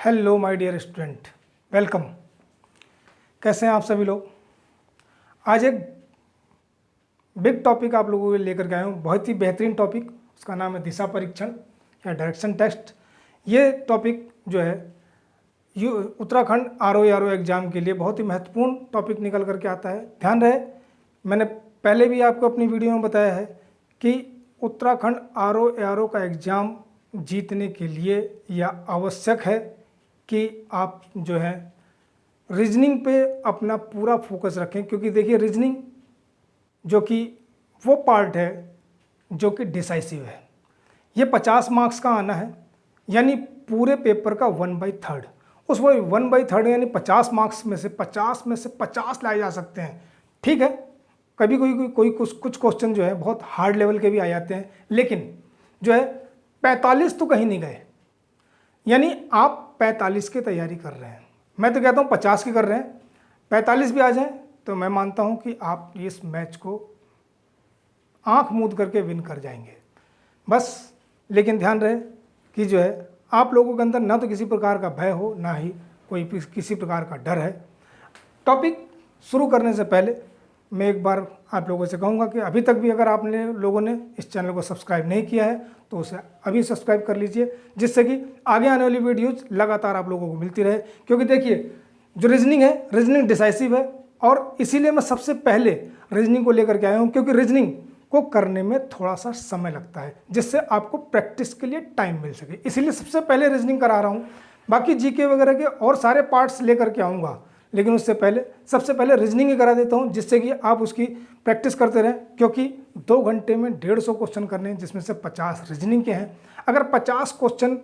Hello my dear student, welcome. कैसे हैं आप सभी लोग। आज एक बिग टॉपिक आप लोगों को लेकर के आया हूँ, बहुत ही बेहतरीन टॉपिक। उसका नाम है दिशा परीक्षण या डायरेक्शन टेस्ट। ये टॉपिक जो है उत्तराखंड आर ओ एग्ज़ाम के लिए बहुत ही महत्वपूर्ण टॉपिक निकल करके आता है। ध्यान रहे, मैंने पहले भी आपको अपनी वीडियो में बताया है कि उत्तराखंड आर ओ का एग्ज़ाम जीतने के लिए यह आवश्यक है कि आप जो है रीजनिंग पे अपना पूरा फोकस रखें, क्योंकि देखिए रीजनिंग जो कि वो पार्ट है जो कि डिसाइसिव है। ये 50 मार्क्स का आना है, यानी पूरे पेपर का 1/3। उस वो 1/3 यानी 50 मार्क्स में से 50 लाए जा सकते हैं। ठीक है, कभी कोई कुछ क्वेश्चन जो है बहुत हार्ड लेवल के भी आ जाते हैं, लेकिन जो है 45 तो कहीं नहीं गए। यानी आप 45 की तैयारी कर रहे हैं, मैं तो कहता हूँ 50 की कर रहे हैं, 45 भी आ जाएं तो मैं मानता हूँ कि आप इस मैच को आंख मूंद करके विन कर जाएंगे बस। लेकिन ध्यान रहे कि जो है आप लोगों के अंदर ना तो किसी प्रकार का भय हो, ना ही कोई किसी प्रकार का डर है। टॉपिक शुरू करने से पहले मैं एक बार आप लोगों से कहूँगा कि अभी तक भी अगर आपने लोगों ने इस चैनल को सब्सक्राइब नहीं किया है तो उसे अभी सब्सक्राइब कर लीजिए, जिससे कि आगे आने वाली वीडियोज़ लगातार आप लोगों को मिलती रहे। क्योंकि देखिए जो रीजनिंग है, रीजनिंग डिसाइसिव है, और इसीलिए मैं सबसे पहले रीजनिंग को लेकर के आया हूँ, क्योंकि रीजनिंग को करने में थोड़ा सा समय लगता है, जिससे आपको प्रैक्टिस के लिए टाइम मिल सके। इसीलिए सबसे पहले रीजनिंग करा रहा हूँ। बाकी जीके वगैरह के और सारे पार्ट्स लेकर के आऊँगा, लेकिन उससे पहले सबसे पहले रीजनिंग ही करा देता हूँ, जिससे कि आप उसकी प्रैक्टिस करते रहें। क्योंकि 2 घंटे में 150 क्वेश्चन करने हैं, जिसमें से 50 रीजनिंग के हैं। अगर 50 क्वेश्चन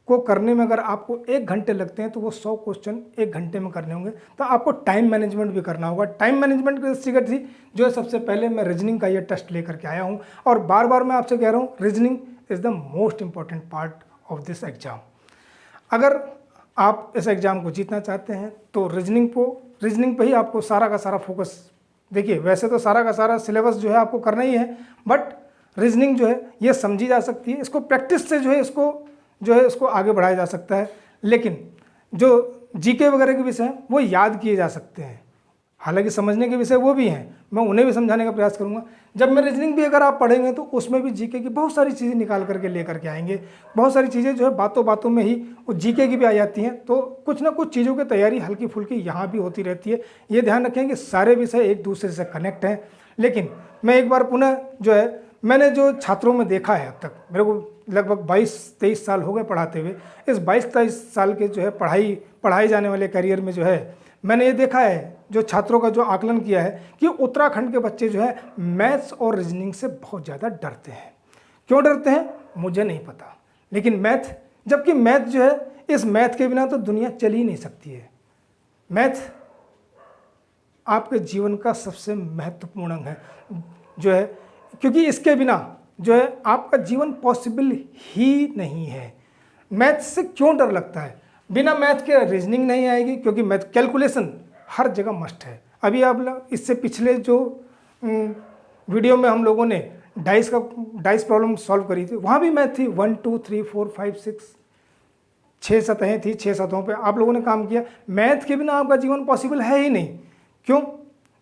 को करने में अगर आपको 1 घंटे लगते हैं तो वो 100 क्वेश्चन 1 घंटे में करने होंगे। तो आपको टाइम मैनेजमेंट भी करना होगा। टाइम मैनेजमेंट की सीखत थी जो है सबसे पहले मैं रीजनिंग का ये टेस्ट लेकर के आया हूँ। और बार बार मैं आपसे कह रहा हूँ, reasoning is the most important part of this exam. अगर आप इस एग्ज़ाम को जीतना चाहते हैं तो रीजनिंग पे ही आपको सारा का सारा फोकस। देखिए वैसे तो सारा का सारा सिलेबस जो है आपको करना ही है, बट रीजनिंग जो है ये समझी जा सकती है, इसको प्रैक्टिस से जो है इसको आगे बढ़ाया जा सकता है। लेकिन जो जीके वगैरह के विषय हैं वो याद किए जा सकते हैं, हालांकि समझने के विषय वो भी हैं, मैं उन्हें भी समझाने का प्रयास करूंगा। जब मैं रीजनिंग भी अगर आप पढ़ेंगे तो उसमें भी जीके की बहुत सारी चीज़ें निकाल करके लेकर के आएंगे। बहुत सारी चीज़ें जो है बातों बातों में ही वो जीके की भी आ जाती हैं। तो कुछ ना कुछ चीज़ों की तैयारी हल्की फुल्की यहाँ भी होती रहती है। ये ध्यान रखें कि सारे विषय एक दूसरे से कनेक्ट हैं। लेकिन मैं एक बार पुनः जो है मैंने जो छात्रों में देखा है, अब तक मेरे को लगभग 22-23 साल हो गए पढ़ाते हुए। इस 22-23 साल के जो है पढ़ाई जाने वाले करियर में जो है मैंने ये देखा है, जो छात्रों का जो आकलन किया है, कि उत्तराखंड के बच्चे जो है मैथ्स और रीजनिंग से बहुत ज़्यादा डरते हैं। क्यों डरते हैं मुझे नहीं पता, लेकिन जबकि मैथ जो है, इस मैथ के बिना तो दुनिया चल ही नहीं सकती है। मैथ आपके जीवन का सबसे महत्वपूर्ण अंग है जो है, क्योंकि इसके बिना जो है आपका जीवन पॉसिबल ही नहीं है। मैथ से क्यों डर लगता है? बिना मैथ के रीजनिंग नहीं आएगी, क्योंकि मैथ कैलकुलेशन हर जगह मस्ट है। अभी आप इससे पिछले जो वीडियो में हम लोगों ने डाइस प्रॉब्लम सॉल्व करी थी, वहाँ भी मैथ थी। 1 2 3 4 5 6 6 सतहें थी, 6 सतहों पे आप लोगों ने काम किया। मैथ के बिना आपका जीवन पॉसिबल है ही नहीं। क्यों?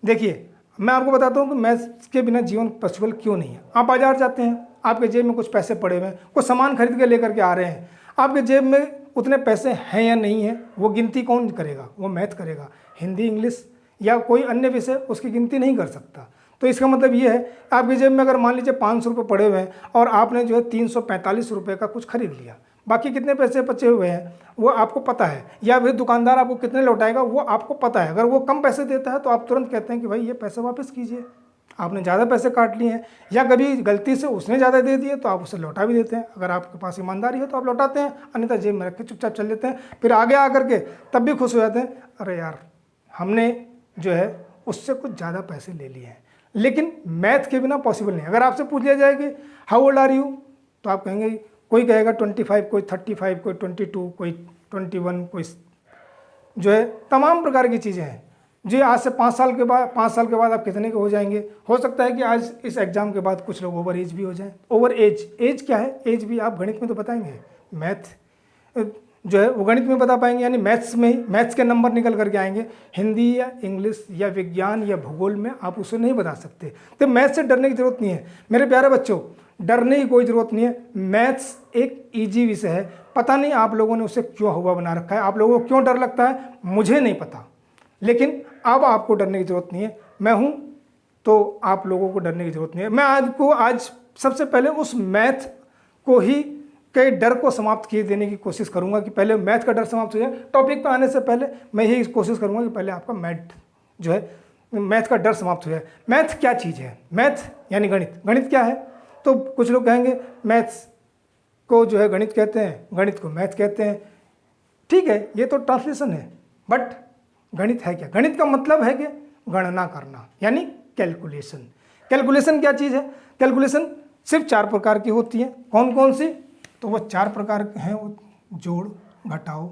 देखिए मैं आपको बताता हूँ कि मैथ के बिना जीवन पॉसिबल क्यों नहीं है। आप बाजार जाते हैं, आपके जेब में कुछ पैसे पड़े हुए हैं, कुछ सामान खरीद के लेकर के आ रहे हैं, आपके जेब में उतने पैसे हैं या नहीं है, वो गिनती कौन करेगा? वो मैथ करेगा। हिंदी, इंग्लिश या कोई अन्य विषय उसकी गिनती नहीं कर सकता। तो इसका मतलब ये है, आपके जेब में अगर मान लीजिए 500 रुपये पड़े हुए हैं और आपने जो है 345 रुपये का कुछ खरीद लिया, बाकी कितने पैसे बचे हुए हैं वो आपको पता है, या फिर दुकानदार आपको कितने लौटाएगा वो आपको पता है। अगर वो कम पैसे देता है तो आप तुरंत कहते हैं कि भाई ये पैसे वापस कीजिए, आपने ज़्यादा पैसे काट लिए हैं। या कभी गलती से उसने ज़्यादा दे दिए तो आप उसे लौटा भी देते हैं। अगर आपके पास ईमानदारी है तो आप लौटाते हैं, अन्यथा जेब में रख के चुपचाप चल लेते हैं। फिर आगे आकर के तब भी खुश हो जाते हैं, अरे यार हमने जो है उससे कुछ ज़्यादा पैसे ले लिए हैं। लेकिन मैथ के बिना पॉसिबल नहीं। अगर आपसे पूछ लिया जाए कि हाउ ओल्ड आर यू, तो आप कहेंगे, कोई कहेगा 25, कोई 35, कोई 22, कोई 21, कोई जो है तमाम प्रकार की चीज़ें हैं जी। आज से 5 साल के बाद आप कितने के हो जाएंगे? हो सकता है कि आज इस एग्ज़ाम के बाद कुछ लोग ओवर एज भी हो जाएं। ओवर एज क्या है? एज भी आप गणित में तो बताएंगे, मैथ जो है वो गणित में बता पाएंगे, यानी मैथ्स में ही मैथ्स के नंबर निकल करके आएंगे। हिंदी या इंग्लिश या विज्ञान या भूगोल में आप उसे नहीं बता सकते। तो मैथ्स से डरने की जरूरत नहीं है मेरे प्यारे बच्चों, डरने की कोई ज़रूरत नहीं है। मैथ्स एक ईजी विषय है। पता नहीं आप लोगों ने उसे क्यों हुआ बना रखा है, आप लोगों को क्यों डर लगता है, मुझे नहीं पता, लेकिन अब आपको डरने की ज़रूरत नहीं है। मैं हूँ तो आप लोगों को डरने की ज़रूरत नहीं है। मैं आज सबसे पहले उस मैथ को ही के डर को समाप्त किए देने की कोशिश करूंगा कि पहले मैथ का डर समाप्त हो जाए। टॉपिक पर आने से पहले मैं यही कोशिश करूंगा कि पहले आपका मैथ का डर समाप्त हो जाए। मैथ क्या चीज़ है? मैथ यानी गणित। गणित क्या है? तो कुछ लोग कहेंगे मैथ्स को जो है गणित कहते हैं, गणित को मैथ कहते हैं। ठीक है, ये तो ट्रांसलेशन है, बट गणित है क्या? गणित का मतलब है कि गणना करना, यानी कैलकुलेशन। कैलकुलेशन क्या चीज़ है? कैलकुलेशन सिर्फ 4 प्रकार की होती है। कौन कौन सी? तो वो 4 प्रकार हैं, वो जोड़, घटाओ,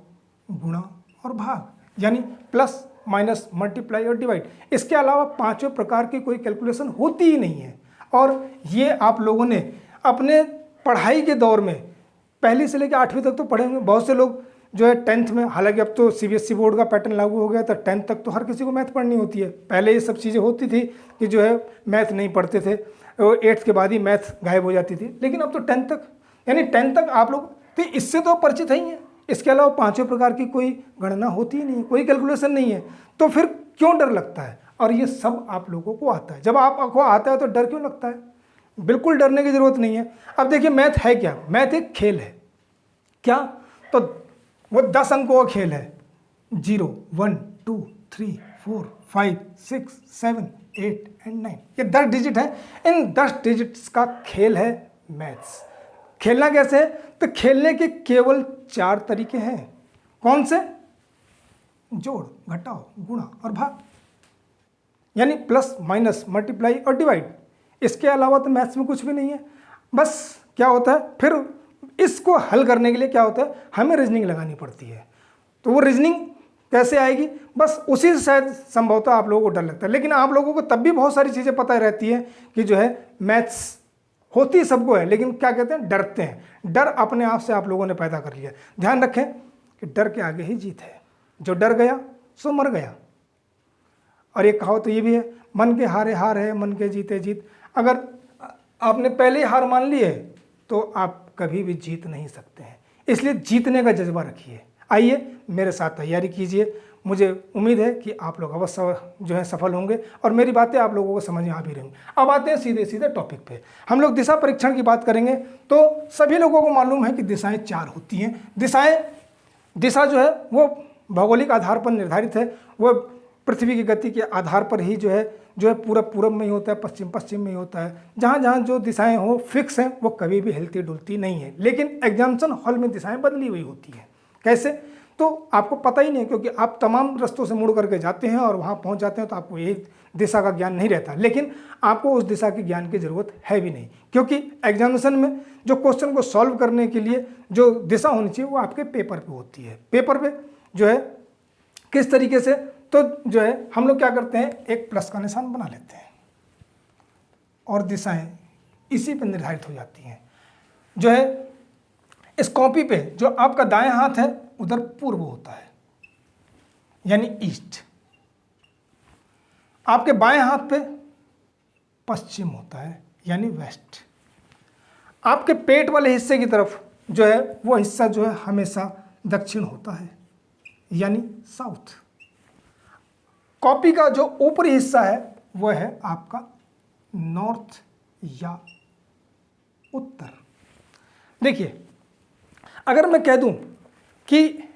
गुणा और भाग, यानी प्लस, माइनस, मल्टीप्लाई और डिवाइड। इसके अलावा 5वें प्रकार की कोई कैलकुलेशन होती ही नहीं है। और ये आप लोगों ने अपने पढ़ाई के दौर में पहली से लेकर 8वीं तक तो पढ़े होंगे। बहुत से लोग जो है 10th में, हालांकि अब तो CBSE बोर्ड का पैटर्न लागू हो गया, तो 10th तक तो हर किसी को मैथ पढ़नी होती है। पहले ये सब चीज़ें होती थी कि जो है मैथ नहीं पढ़ते थे, 8th के बाद ही मैथ गायब हो जाती थी। लेकिन अब तो 10th तक, यानी 10th तक आप लोग तो इससे तो परिचित ही हैं। इसके अलावा 5वें प्रकार की कोई गणना होती ही नहीं, कोई कैलकुलेशन नहीं है, तो फिर क्यों डर लगता है? और ये सब आप लोगों को आता है। जब आपको आता है तो डर क्यों लगता है? बिल्कुल डरने की जरूरत नहीं है। अब देखिए मैथ है क्या? मैथ एक खेल है। क्या? तो वो 10 अंकों का खेल है। 0, 1, 2, 3, 4, 5, 6, 7, 8 एंड 9, ये 10 डिजिट है। इन 10 डिजिट्स का खेल है मैथ्स। खेलना कैसे है? तो खेलने के केवल 4 तरीके हैं। कौन से? जोड़, घटाओ, गुणा और भाग, यानी प्लस, माइनस, मल्टीप्लाई और डिवाइड। इसके अलावा तो मैथ्स में कुछ भी नहीं है। बस क्या होता है फिर इसको हल करने के लिए क्या होता है, हमें रीजनिंग लगानी पड़ती है। तो वो रीजनिंग कैसे आएगी? बस उसी से शायद संभवतः आप लोगों को डर लगता है। लेकिन आप लोगों को तब भी बहुत सारी चीज़ें पता रहती है कि जो है मैथ्स होती सबको है, लेकिन क्या कहते हैं, डरते हैं। डर अपने आप से आप लोगों ने पैदा कर लिया। ध्यान रखें कि डर के आगे ही जीत है। जो डर गया सो मर गया। और एक कहावत तो ये भी है, मन के हारे हार है, मन के जीते जीत। अगर आपने पहले ही हार मान ली है तो आप कभी भी जीत नहीं सकते हैं। इसलिए जीतने का जज्बा रखिए। आइए मेरे साथ तैयारी कीजिए। मुझे उम्मीद है कि आप लोग अवश्य जो है सफल होंगे और मेरी बातें आप लोगों को समझ में आ भी रहेंगी। अब आते हैं सीधे सीधे टॉपिक पे। हम लोग दिशा परीक्षण की बात करेंगे। तो सभी लोगों को मालूम है कि दिशाएं 4 होती हैं। दिशा जो है वो भौगोलिक आधार पर निर्धारित है। वो पृथ्वी की गति के आधार पर ही जो है पूरब में ही होता है, पश्चिम में ही होता है। जहाँ जहाँ जो दिशाएं हो फिक्स हैं, वो कभी भी हिलती डुलती नहीं है। लेकिन एग्जामिनेशन हॉल में दिशाएं बदली हुई होती हैं। कैसे? तो आपको पता ही नहीं, क्योंकि आप तमाम रास्तों से मुड़ करके जाते हैं और वहाँ पहुँच जाते हैं, तो आपको यही दिशा का ज्ञान नहीं रहता। लेकिन आपको उस दिशा के ज्ञान की ज़रूरत है भी नहीं, क्योंकि एग्जामिनेशन में जो क्वेश्चन को सॉल्व करने के लिए जो दिशा होनी चाहिए वो आपके पेपर पे होती है। पेपर पे जो है किस तरीके से, तो जो है हम लोग क्या करते हैं, एक प्लस का निशान बना लेते हैं और दिशाएं इसी पर निर्धारित हो जाती हैं। जो है इस कॉपी पे जो आपका दाएं हाथ है उधर पूर्व होता है, यानी ईस्ट। आपके बाएं हाथ पे पश्चिम होता है, यानी वेस्ट। आपके पेट वाले हिस्से की तरफ जो है वो हिस्सा जो है हमेशा दक्षिण होता है, यानी साउथ। कॉपी का जो ऊपरी हिस्सा है वह है आपका नॉर्थ या उत्तर। देखिए, अगर मैं कह दूं कि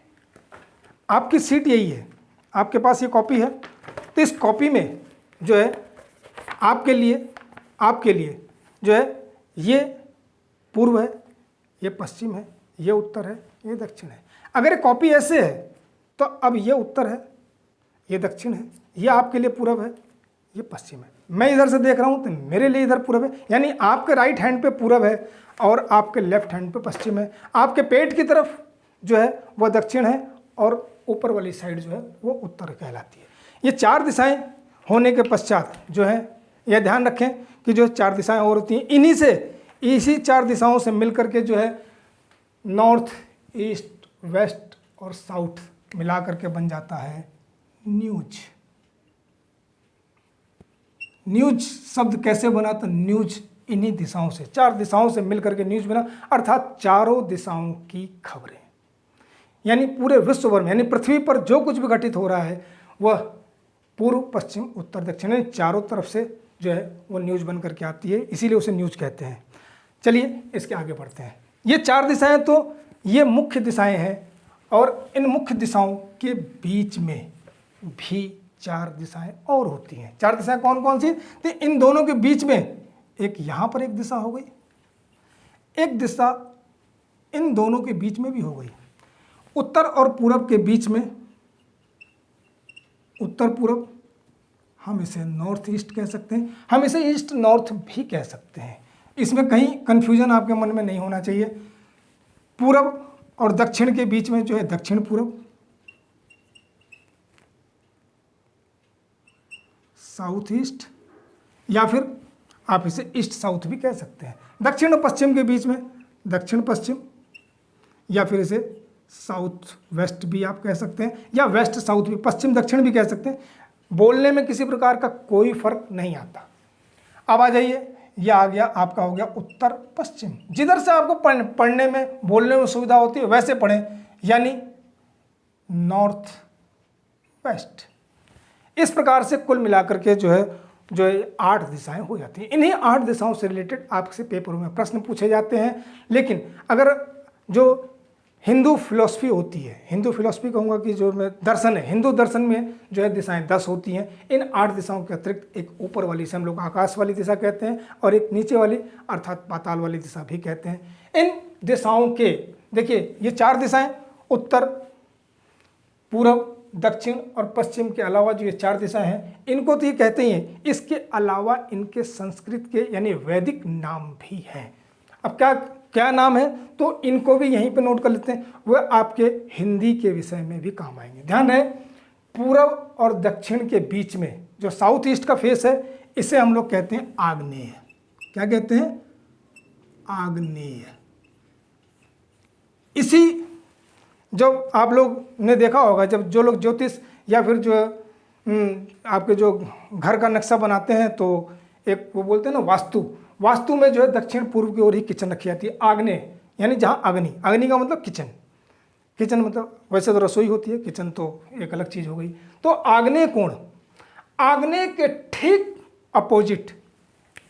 आपकी सीट यही है, आपके पास ये कॉपी है, तो इस कॉपी में जो है आपके लिए जो है ये पूर्व है, ये पश्चिम है, ये उत्तर है, ये दक्षिण है। अगर ये कॉपी ऐसे है तो अब ये उत्तर है, ये दक्षिण है, ये आपके लिए पूरब है, ये पश्चिम है। मैं इधर से देख रहा हूँ तो मेरे लिए इधर पूरब है, यानी आपके राइट हैंड पे पूरब है और आपके लेफ्ट हैंड पे पश्चिम है। आपके पेट की तरफ जो है वह दक्षिण है और ऊपर वाली साइड जो है वो उत्तर कहलाती है। ये 4 दिशाएं होने के पश्चात जो है, यह ध्यान रखें कि जो 4 दिशाएं और होती हैं, इसी 4 दिशाओं से मिल करके जो है नॉर्थ, ईस्ट, वेस्ट और साउथ मिला करके बन जाता है न्यूज। न्यूज शब्द कैसे बना? तो न्यूज इन्हीं दिशाओं से, 4 दिशाओं से मिलकर के न्यूज बना, अर्थात चारों दिशाओं की खबरें, यानी पूरे विश्व भर में, यानी पृथ्वी पर जो कुछ भी घटित हो रहा है वह पूर्व पश्चिम उत्तर दक्षिण, यानी चारों तरफ से जो है वो न्यूज बन करके आती है, इसीलिए उसे न्यूज कहते हैं। चलिए इसके आगे बढ़ते हैं। ये 4 दिशाएं तो ये मुख्य दिशाएं हैं, और इन मुख्य दिशाओं के बीच में भी 4 दिशाएं और होती हैं। 4 दिशाएं कौन कौन सी? तो इन दोनों के बीच में एक यहाँ पर एक दिशा हो गई, एक दिशा इन दोनों के बीच में भी हो गई। उत्तर और पूरब के बीच में, उत्तर पूरब, हम इसे नॉर्थ ईस्ट कह सकते हैं, हम इसे ईस्ट नॉर्थ भी कह सकते हैं। इसमें कहीं कंफ्यूजन आपके मन में नहीं होना चाहिए। पूरब और दक्षिण के बीच में जो है दक्षिण पूरब, साउथ ईस्ट, या फिर आप इसे ईस्ट साउथ भी कह सकते हैं। दक्षिण और पश्चिम के बीच में दक्षिण पश्चिम, या फिर इसे साउथ वेस्ट भी आप कह सकते हैं, या वेस्ट साउथ भी, पश्चिम दक्षिण भी कह सकते हैं। बोलने में किसी प्रकार का कोई फर्क नहीं आता। अब आ जाइए, यह आ गया आपका, हो गया उत्तर पश्चिम। जिधर से आपको पढ़ने में बोलने में सुविधा होती है वैसे पढ़ें, यानी नॉर्थ वेस्ट। इस प्रकार से कुल मिलाकर के जो है 8 दिशाएं हो जाती हैं। इन्हीं 8 दिशाओं से रिलेटेड आपसे पेपरों में प्रश्न पूछे जाते हैं। लेकिन अगर जो हिंदू फिलॉसफी होती है, हिंदू फिलॉसफी कहूँगा कि जो मैं दर्शन है, हिंदू दर्शन में जो है दिशाएं 10 होती हैं। इन 8 दिशाओं के अतिरिक्त एक ऊपर वाली से हम लोग आकाश वाली दिशा कहते हैं, और एक नीचे वाली अर्थात पाताल वाली दिशा भी कहते हैं। इन दिशाओं के देखिए ये 4 दिशाएं, उत्तर पूरब दक्षिण और पश्चिम के अलावा जो ये 4 दिशाएं हैं, इनको तो ये कहते ही हैं। इसके अलावा इनके संस्कृत के यानी वैदिक नाम भी हैं। अब क्या नाम है तो इनको भी यहीं पे नोट कर लेते हैं, वह आपके हिंदी के विषय में भी काम आएंगे। ध्यान रहे, पूरब और दक्षिण के बीच में जो साउथ ईस्ट का फेस है, इसे हम लोग कहते हैं आग्नेय। क्या कहते हैं? आग्नेय। इसी जब आप लोग ने देखा होगा, जब जो लोग ज्योतिष या फिर जो आपके जो घर का नक्शा बनाते हैं, तो एक वो बोलते हैं ना वास्तु में जो है दक्षिण पूर्व की ओर ही किचन रखी जाती है। आग्नेय यानी जहाँ अग्नि का मतलब किचन मतलब वैसे तो रसोई होती है, किचन तो एक अलग चीज़ हो गई। तो आग्नेय कोण, आग्नेय के ठीक अपोजिट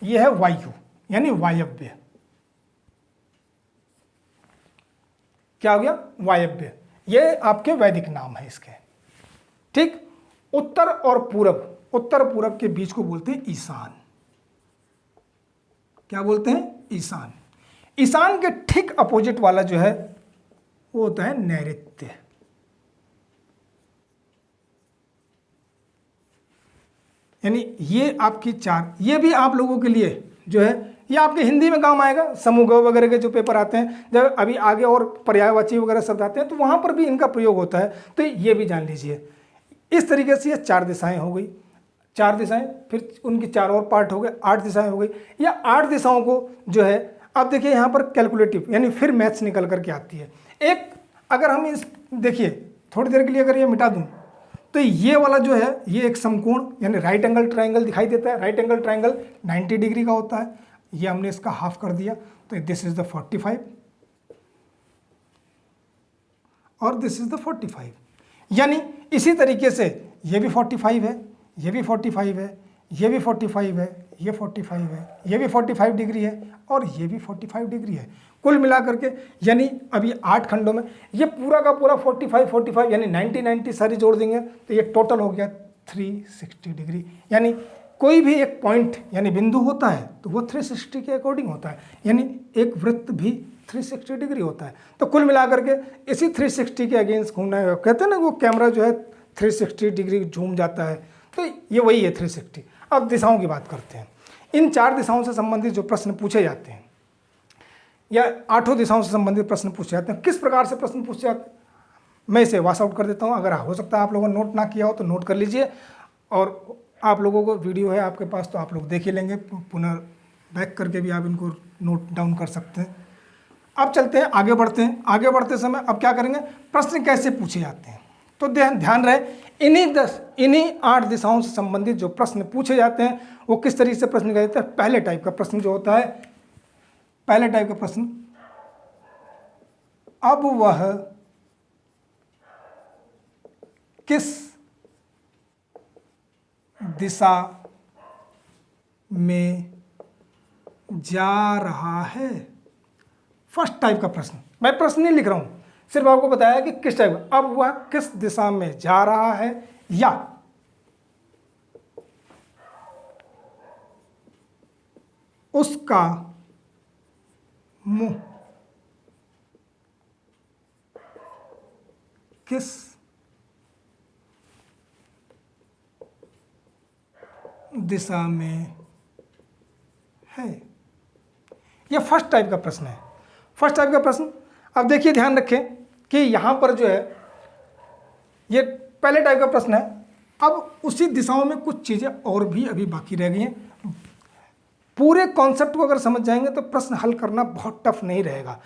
ये है वायु यानी वायव्य। क्या हो गया? वायव्य। ये आपके वैदिक नाम है इसके। ठीक। उत्तर और पूरब के बीच को बोलते हैं ईशान। क्या बोलते हैं? ईशान। ईशान के ठीक अपोजिट वाला जो है वो होता है नैऋत्य। यानी ये आपकी 4, ये भी आप लोगों के लिए जो है ये आपके हिंदी में काम आएगा। समूह वगैरह के जो पेपर आते हैं, जब अभी आगे और पर्यायवाची वगैरह शब्द आते हैं तो वहाँ पर भी इनका प्रयोग होता है, तो ये भी जान लीजिए। इस तरीके से ये 4 दिशाएं हो गई। 4 दिशाएं, फिर उनकी 4 और पार्ट हो गए, 8 दिशाएं हो गई। या 8 दिशाओं को जो है अब देखिए यहाँ पर कैलकुलेटिव यानी फिर मैथ्स निकल करके आती है। एक अगर हम इस देखिए थोड़ी देर के लिए अगर ये मिटा दूँ तो ये वाला जो है ये एक समकोण यानी राइट एंगल ट्राइंगल दिखाई देता है। राइट एंगल ट्राइंगल 90 डिग्री का होता है। ये हमने इसका हाफ कर दिया, तो दिस इज द 45 और दिस इज द 45। यानी इसी तरीके से ये भी 45 है, ये भी 45 है, ये भी 45 है, ये 45 है, ये भी 45 डिग्री है और ये भी 45 डिग्री है। कुल मिलाकर के यानी अभी 8 खंडों में ये पूरा का पूरा 45 यानी 90 सारी जोड़ देंगे तो ये टोटल हो गया 360 डिग्री। यानी कोई भी एक पॉइंट यानी बिंदु होता है तो वो 360 के अकॉर्डिंग होता है, यानी एक वृत्त भी 360 डिग्री होता है। तो कुल मिलाकर के इसी 360 के अगेंस्ट घूमना है। कहते हैं ना वो कैमरा जो है 360 डिग्री झूम जाता है, तो ये वही है 360। अब दिशाओं की बात करते हैं। इन 4 दिशाओं से संबंधित जो प्रश्न पूछे जाते हैं या 8 दिशाओं से संबंधित प्रश्न पूछे जाते हैं, किस प्रकार से प्रश्न पूछे जाते हैं मैं इसे वाश आउट कर देता हूँ। अगर हो सकता है आप लोगों ने नोट ना किया हो तो नोट कर लीजिए, और आप लोगों को वीडियो है आपके पास तो आप लोग देख ही लेंगे, पुनः बैक करके भी आप इनको नोट डाउन कर सकते हैं। अब चलते हैं, आगे बढ़ते हैं। आगे बढ़ते समय अब क्या करेंगे, प्रश्न कैसे पूछे जाते हैं। तो ध्यान रहे इन्हीं 8 दिशाओं से संबंधित जो प्रश्न पूछे जाते हैं वो किस तरीके से प्रश्न कहते हैं। पहले टाइप का प्रश्न जो होता है, पहले टाइप का प्रश्न, अब वह किस दिशा में जा रहा है। फर्स्ट टाइप का प्रश्न, मैं प्रश्न नहीं लिख रहा हूं, सिर्फ आपको बताया कि किस टाइप का, अब वह किस दिशा में जा रहा है या उसका मुंह किस दिशा में है। यह फर्स्ट टाइप का प्रश्न है। फर्स्ट टाइप का प्रश्न, अब देखिए ध्यान रखें कि यहां पर जो है ये पहले टाइप का प्रश्न है। अब उसी दिशाओं में कुछ चीजें और भी अभी बाकी रह गई हैं। पूरे कॉन्सेप्ट को अगर समझ जाएंगे तो प्रश्न हल करना बहुत टफ नहीं रहेगा।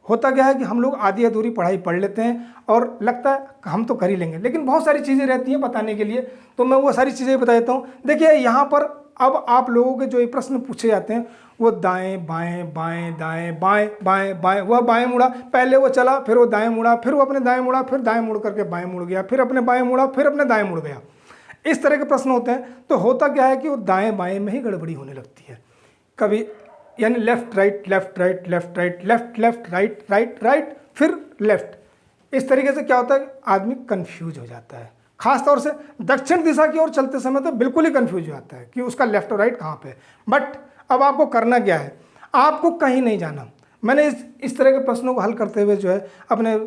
होता क्या है कि हम लोग आधी अधूरी पढ़ाई पढ़ लेते हैं और लगता है हम तो कर ही लेंगे, लेकिन बहुत सारी चीज़ें रहती हैं बताने के लिए, तो मैं वो सारी चीज़ें बता देता हूँ। देखिए यहाँ पर अब आप लोगों के जो ये प्रश्न पूछे जाते हैं वो दाएं बाएं बाएं दाएं बाएं बाएं बाएं, वह बाएं मुड़ा, पहले वो चला फिर वो दाएं मुड़ा, फिर वो अपने दाएं मुड़ा, फिर दाएं मुड़ करके बाएं मुड़ गया, फिर अपने बाएं मुड़ा, फिर अपने दाएं मुड़ गया। इस तरह के प्रश्न होते हैं। तो होता क्या है कि वो दाएं बाएं में ही गड़बड़ी होने लगती है कभी, यानी left right left right left right left left right right right फिर लेफ्ट। इस तरीके से क्या होता है, आदमी कंफ्यूज हो जाता है। खास तौर से दक्षिण दिशा की ओर चलते समय तो बिल्कुल ही कंफ्यूज हो जाता है कि उसका लेफ्ट और राइट कहाँ पे है। बट अब आपको करना क्या है, आपको कहीं नहीं जाना। मैंने इस तरह के प्रश्नों को हल करते हुए जो है अपने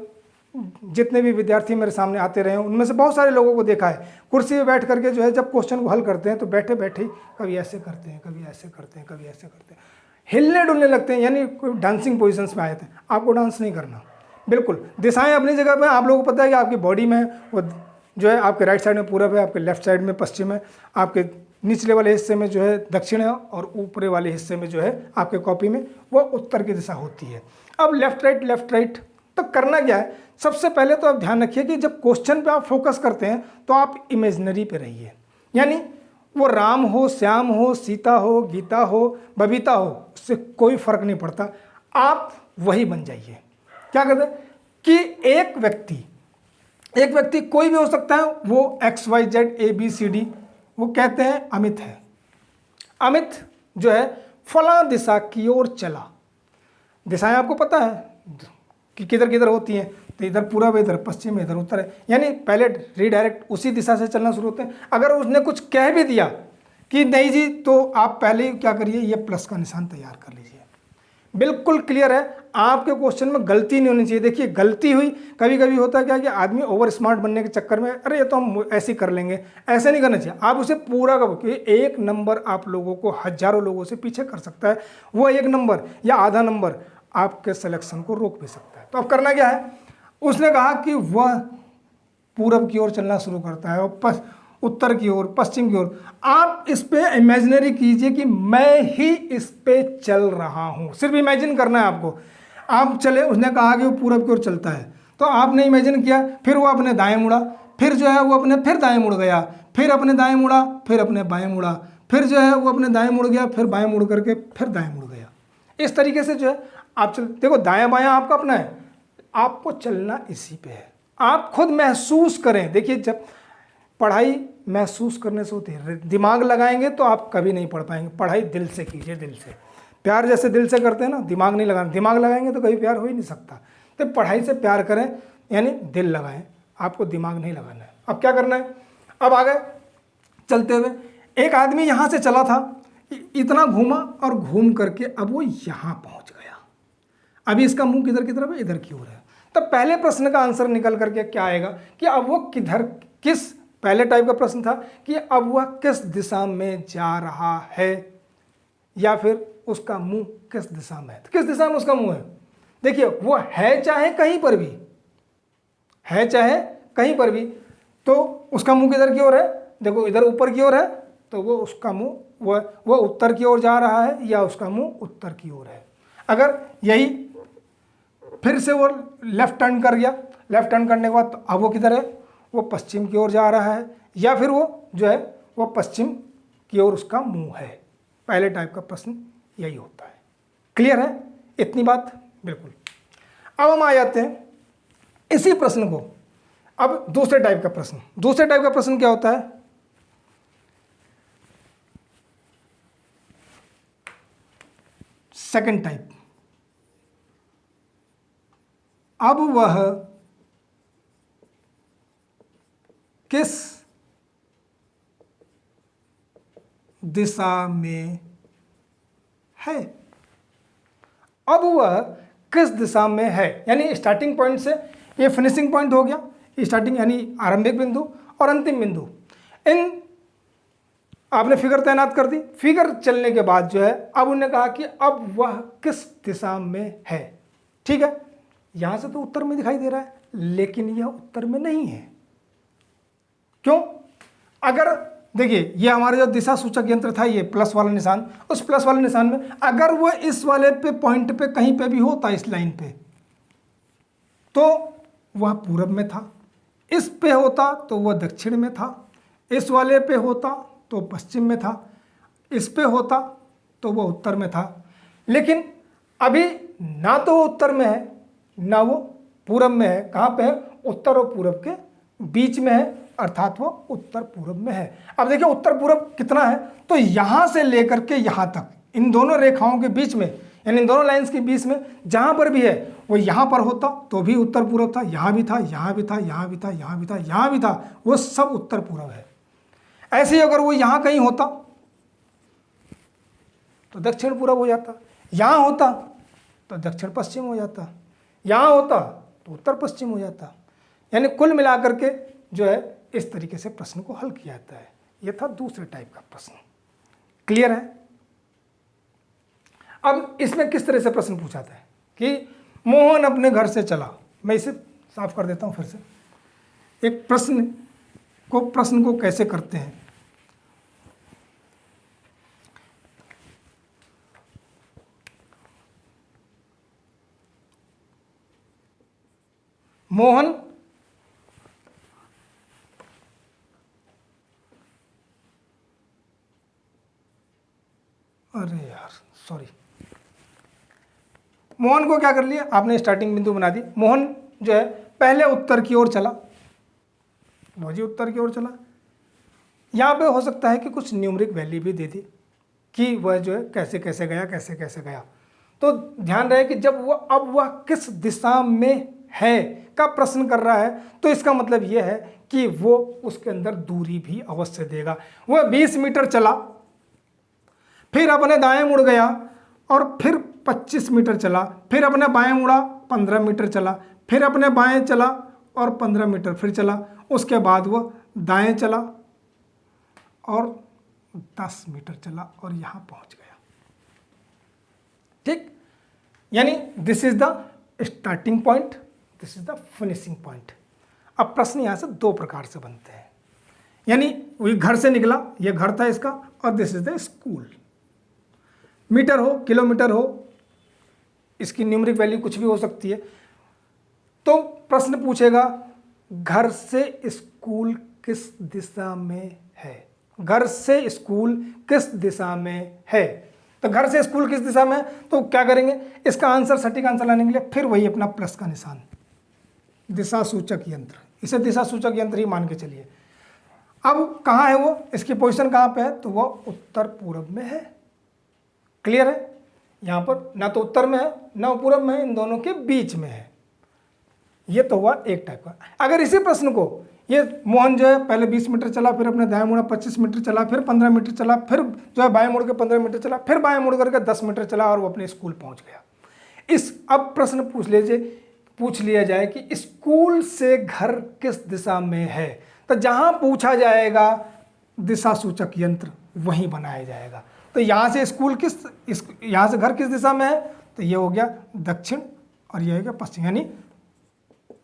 जितने भी विद्यार्थी मेरे सामने आते रहे हैं उनमें से बहुत सारे लोगों को देखा है, कुर्सी में बैठ करके जो है जब क्वेश्चन को हल करते हैं तो बैठे बैठे ही कभी ऐसे करते हैं, कभी ऐसे करते हैं, कभी ऐसे करते हैं, हिलने डुलने लगते हैं, यानी कोई डांसिंग पोजीशंस में आए थे। आपको डांस नहीं करना, बिल्कुल दिशाएं अपनी जगह पे। आप लोगों को पता है कि आपकी बॉडी में वो जो है आपके राइट साइड में पूरब है, आपके लेफ्ट साइड में पश्चिम है, आपके निचले वाले हिस्से में जो है दक्षिण है और ऊपरी वाले हिस्से में जो है आपके कॉपी में वो उत्तर की दिशा होती है। अब लेफ्ट राइट तो करना क्या है, सबसे पहले तो आप ध्यान रखिए कि जब क्वेश्चन पे आप फोकस करते हैं तो आप इमेजिनरी पे रहिए, यानी वो राम हो, श्याम हो, सीता हो, गीता हो, बबीता हो, उससे कोई फर्क नहीं पड़ता, आप वही बन जाइए। क्या कहते हैं कि एक व्यक्ति कोई भी हो सकता है, वो XYZ ABCD, वो कहते हैं अमित है। अमित जो है फला दिशा की ओर चला। दिशाएं आपको पता है कि किधर किधर होती हैं, तो इधर पूरब, इधर पश्चिम, इधर उत्तर है, यानी पहले रीडायरेक्ट उसी दिशा से चलना शुरू होते हैं। अगर उसने कुछ कह भी दिया कि नहीं जी, तो आप पहले ही क्या करिए, ये प्लस का निशान तैयार कर लीजिए। बिल्कुल क्लियर है, आपके क्वेश्चन में गलती नहीं होनी चाहिए। देखिए गलती हुई, कभी कभी होता है क्या कि आदमी ओवर स्मार्ट बनने के चक्कर में अरे ये तो हम ऐसे ही कर लेंगे, ऐसे नहीं करना चाहिए। आप उसे पूरा करो कि 1 नंबर आप लोगों को हजारों लोगों से पीछे कर सकता है, वो 1 नंबर या आधा नंबर आपके सिलेक्शन को रोक भी सकता है। तो अब करना क्या है, उसने कहा कि वह पूरब की ओर चलना शुरू करता है और उत्तर की ओर, पश्चिम की ओर। आप इस पे इमेजिनरी कीजिए कि मैं ही इस पे चल रहा हूं, सिर्फ इमेजिन करना है आपको। आप चले, उसने कहा कि वो पूरब की ओर चलता है, तो आपने इमेजिन किया, फिर वो अपने दाएं मुड़ा, फिर जो है वो अपने फिर दाएं मुड़ गया, फिर अपने दाएं मुड़ा, फिर अपने बाएं मुड़ा, फिर जो है वो अपने दाएं मुड़ गया, फिर बाएं मुड़ करके फिर दाएं मुड़ गया। इस तरीके से जो है आप चल, देखो दायां बायां आपका अपना है, आपको चलना इसी पे है। आप खुद महसूस करें। देखिए जब पढ़ाई महसूस करने से होती है, दिमाग लगाएंगे तो आप कभी नहीं पढ़ पाएंगे। पढ़ाई दिल से कीजिए, दिल से। प्यार जैसे दिल से करते हैं ना, दिमाग नहीं लगाना, दिमाग लगाएंगे तो कभी प्यार हो ही नहीं सकता। तो पढ़ाई से प्यार करें, यानी दिल लगाएं, आपको दिमाग नहीं लगाना है। अब क्या करना है, अब आगे चलते हुए एक आदमी यहाँ से चला था, इतना घूमा और घूम करके अब वो यहाँ पहुँच गया। अभी इसका मुंह किधर की तरफ है, इधर की ओर है। तो पहले प्रश्न का आंसर निकल करके क्या आएगा कि अब वो किस पहले टाइप का प्रश्न था कि अब वह किस दिशा में जा रहा है, या फिर उसका मुंह किस दिशा में है। तो किस दिशा में उसका मुंह है, देखिए वो है चाहे कहीं पर भी, है चाहे कहीं पर भी, तो उसका मुंह किधर की ओर है, देखो इधर ऊपर की ओर है, तो वो उसका मुंह वो उत्तर की ओर जा रहा है या उसका मुंह उत्तर की ओर है। अगर यही फिर से वो लेफ्ट टर्न कर गया, लेफ्ट टर्न करने के बाद अब वो किधर है, वो पश्चिम की ओर जा रहा है, या फिर वो जो है वो पश्चिम की ओर उसका मुंह है। पहले टाइप का प्रश्न यही होता है। क्लियर है इतनी बात? बिल्कुल। अब हम आ जाते हैं इसी प्रश्न को, अब दूसरे टाइप का प्रश्न। दूसरे टाइप का प्रश्न क्या होता है, सेकंड टाइप। अब वह किस दिशा में है? अब वह किस दिशा में है, यानी स्टार्टिंग पॉइंट से ये फिनिशिंग पॉइंट हो गया, स्टार्टिंग यानी आरंभिक बिंदु और अंतिम बिंदु। इन आपने फिगर तैनात कर दी। फिगर चलने के बाद जो है अब उन्होंने कहा कि अब वह किस दिशा में है। ठीक है, यहां से तो उत्तर में दिखाई दे रहा है, लेकिन यह उत्तर में नहीं है। क्यों? अगर देखिए ये हमारा जो दिशा सूचक यंत्र था, ये प्लस वाला निशान, उस प्लस वाले निशान में अगर वह इस वाले पे पॉइंट पे कहीं पे भी होता, इस लाइन पे, तो वह पूरब में था। इस पे होता तो वह दक्षिण में था। इस वाले पे होता तो पश्चिम में था। इस पे होता तो वह उत्तर में था। लेकिन अभी ना तो वो उत्तर में है ना वो पूरब में है। कहाँ पे है? उत्तर और पूरब के बीच में है, अर्थात वो उत्तर पूरब में है। अब देखिए उत्तर पूरब कितना है, तो यहाँ से लेकर के यहाँ तक इन दोनों रेखाओं के बीच में, यानी इन दोनों लाइंस के बीच में जहाँ पर भी है, वो यहाँ पर होता तो भी उत्तर पूरब था, यहाँ भी था, यहाँ भी था, यहाँ भी था, यहाँ भी था, यहाँ भी था, वो सब उत्तर पूरब है। ऐसे ही अगर वो यहाँ कहीं होता तो दक्षिण पूरब हो जाता, यहाँ होता तो दक्षिण पश्चिम हो जाता, यहाँ होता तो उत्तर पश्चिम हो जाता। यानी कुल मिलाकर के जो है इस तरीके से प्रश्न को हल किया जाता है। यह था दूसरे टाइप का प्रश्न। क्लियर है? अब इसमें किस तरह से प्रश्न पूछा था कि मोहन अपने घर से चला। मैं इसे साफ कर देता हूं फिर से। एक प्रश्न को कैसे करते हैं, मोहन अरे यार सॉरी, मोहन को क्या कर लिया आपने, स्टार्टिंग बिंदु बना दी। मोहन जो है पहले उत्तर की ओर चला, लो जी उत्तर की ओर चला। यहाँ पे हो सकता है कि कुछ न्यूमरिक वैल्यू भी दे दी कि वह जो है कैसे कैसे गया, कैसे कैसे गया। तो ध्यान रहे कि जब वह किस दिशा में है का प्रश्न कर रहा है, तो इसका मतलब यह है कि वो उसके अंदर दूरी भी अवश्य देगा। वह 20 मीटर चला, फिर अपने दाएं मुड़ गया और फिर 25 मीटर चला, फिर अपने बाएं मुड़ा 15 मीटर चला, फिर अपने बाएं चला और 15 मीटर फिर चला। उसके बाद वह दाएं चला और 10 मीटर चला और यहां पहुंच गया। ठीक, यानी this is the starting point, this is the finishing point. अब प्रश्न यहां से दो प्रकार से बनते हैं, यानी वही घर से निकला, यह घर था इसका, और this is the school. Metre हो, किलोमीटर हो, इसकी न्यूमरिक वैल्यू कुछ भी हो सकती है। तो प्रश्न पूछेगा घर से स्कूल किस दिशा में है, घर से स्कूल किस दिशा में है। तो घर से स्कूल किस दिशा में है, तो क्या करेंगे, इसका आंसर, सटीक आंसर लाने के लिए फिर वही अपना प्लस का निशान, दिशा सूचक यंत्र, इसे दिशा सूचक यंत्र ही मान के चलिए। अब कहाँ है वो, इसकी पोजीशन कहाँ पे है, तो वो उत्तर पूरब में है। क्लियर है? यहाँ पर ना तो उत्तर में है ना पूरब में है, इन दोनों के बीच में है। ये तो हुआ एक टाइप का। अगर इसी प्रश्न को, ये मोहन जो है पहले 20 मीटर चला, फिर अपने दाएं मुड़ा 25 मीटर चला, फिर 15 मीटर चला, फिर जो है बाएं मुड़ के 15 मीटर चला, फिर बाएं मुड़ करके 10 मीटर चला और वो अपने स्कूल पहुंच गया। अब प्रश्न पूछ लिया जाए कि स्कूल से घर किस दिशा में है, तो जहां पूछा जाएगा दिशा सूचक यंत्र वहीं बनाया जाएगा। तो यहाँ से स्कूल यहाँ से घर किस दिशा में है, तो ये हो गया दक्षिण और ये हो गया पश्चिम, यानी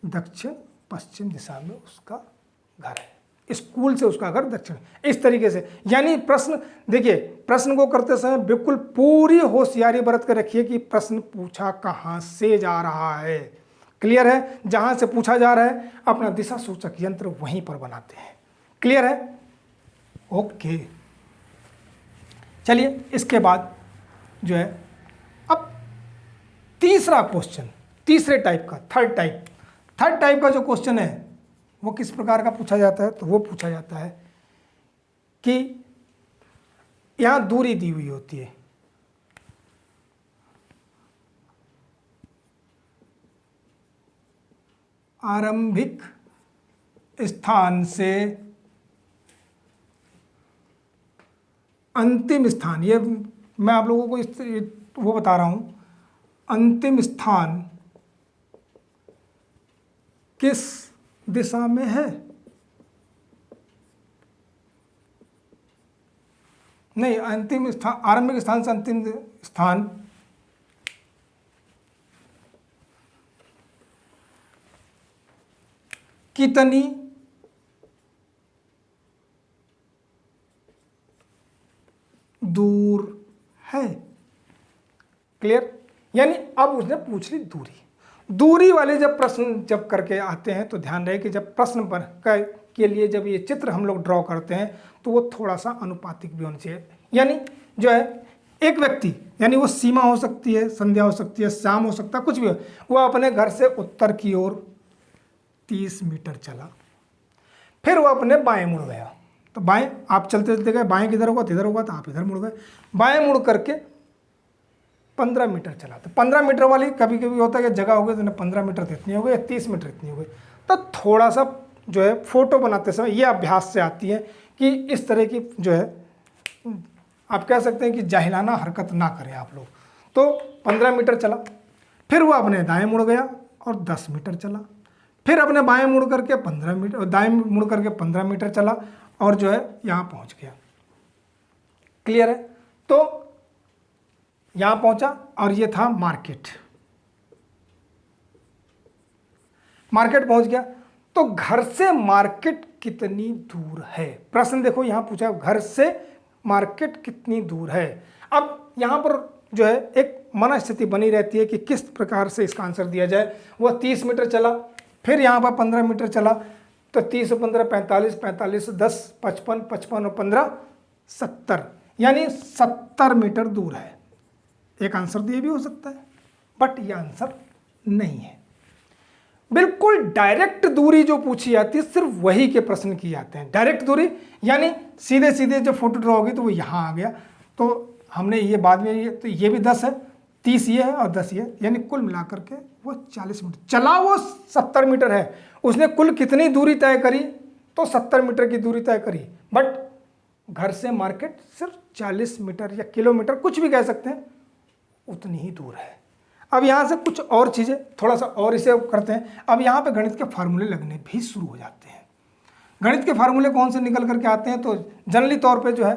दक्षिण पश्चिम दिशा में उसका घर है। स्कूल से उसका घर दक्षिण, इस तरीके से। यानी प्रश्न देखिए, प्रश्न को करते समय बिल्कुल पूरी होशियारी बरत कर रखिए कि प्रश्न पूछा कहाँ से जा रहा है। क्लियर है? जहां से पूछा जा रहा है अपना दिशा सूचक यंत्र वहीं पर बनाते हैं। क्लियर है? ओके, चलिए इसके बाद जो है अब तीसरा क्वेश्चन, तीसरे टाइप का, थर्ड टाइप का जो क्वेश्चन है वो किस प्रकार का पूछा जाता है? तो वो पूछा जाता है कि यहां दूरी दी हुई होती है, आरंभिक स्थान से अंतिम स्थान, ये मैं आप लोगों को वो बता रहा हूं, अंतिम स्थान किस दिशा में है? नहीं, अंतिम स्थान, आरंभिक स्थान से अंतिम स्थान कितनी दूर है? क्लियर? यानी अब उसने पूछ ली दूरी वाले जब प्रश्न जब करके आते हैं तो ध्यान रहे कि जब प्रश्न पर के लिए जब ये चित्र हम लोग ड्रॉ करते हैं तो वो थोड़ा सा अनुपातिक भी होना चाहिए। यानी जो है एक व्यक्ति, यानी वो सीमा हो सकती है, संध्या हो सकती है, शाम हो सकता है, कुछ भी हो, वो अपने घर से उत्तर की ओर 30 मीटर चला, फिर वो अपने बाएं मुड़ गया। तो बाएं आप चलते चलते गए, बाएं किधर होगा, इधर होगा, तो आप इधर मुड़ गए, बाएं मुड़ करके 15 मीटर चला। तो 15 मीटर वाली कभी कभी होता है कि जगह हो गई तो 15 मीटर तो इतनी हो गई, 30 मीटर इतनी हो गई। तो थोड़ा सा जो है फोटो बनाते समय ये अभ्यास से आती है कि इस तरह की जो है आप कह सकते हैं कि जाहिलाना हरकत ना करें आप लोग। तो 15 मीटर चला, फिर वो अपने दाएं मुड़ गया और 10 मीटर चला, फिर अपने बाएं मुड़ करके 15 मीटर, दाएं मुड़ करके 15 मीटर चला और जो है यहाँ पहुँच गया। क्लियर है? तो यहाँ पहुँचा और ये था मार्केट पहुँच गया। तो घर से मार्केट कितनी दूर है? प्रश्न देखो यहाँ पूछा, घर से मार्केट कितनी दूर है। अब यहाँ पर जो है एक मनस्थिति बनी रहती है कि किस प्रकार से इसका आंसर दिया जाए। वह 30 मीटर चला, फिर यहाँ पर 15 मीटर चला, तो 30 और 15 45, 45 10 55, 55 और 15 70, यानी 70 मीटर दूर है। एक आंसर दिए भी हो सकता है, बट ये आंसर नहीं है। बिल्कुल डायरेक्ट दूरी जो पूछी जाती है सिर्फ वही के प्रश्न किए जाते हैं। डायरेक्ट दूरी यानी सीधे सीधे जो फोटो ड्रॉ होगी तो वो यहाँ आ गया, तो हमने ये बाद में ये, तो ये भी 10 है, 30 ये है और 10 ये, यानी कुल मिलाकर के वो 40 मीटर चला। वो 70 मीटर है, उसने कुल कितनी दूरी तय करी? तो 70 मीटर की दूरी तय करी, बट घर से मार्केट सिर्फ 40 मीटर या किलोमीटर, कुछ भी कह सकते हैं, उतनी ही दूर है। अब यहाँ से कुछ और चीज़ें थोड़ा सा और इसे करते हैं। अब यहाँ पे गणित के फार्मूले लगने भी शुरू हो जाते हैं। गणित के फार्मूले कौन से निकल करके आते हैं? तो जनरली तौर पे जो है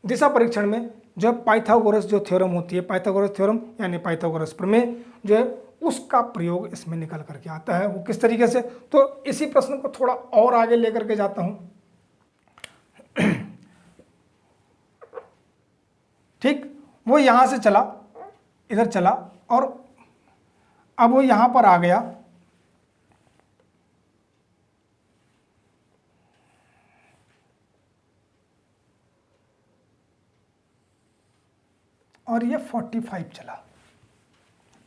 दिशा परीक्षण में जो पाइथागोरस जो थ्योरम होती है, पाइथागोरस थ्योरम यानी पाइथागोरस प्रमेय जो है उसका प्रयोग इसमें निकल करके आता है। वो किस तरीके से? तो इसी प्रश्न को थोड़ा और आगे लेकर के जाता हूँ। ठीक, वो यहाँ से चला, इधर चला और अब वो यहाँ पर आ गया, और ये 45 चला,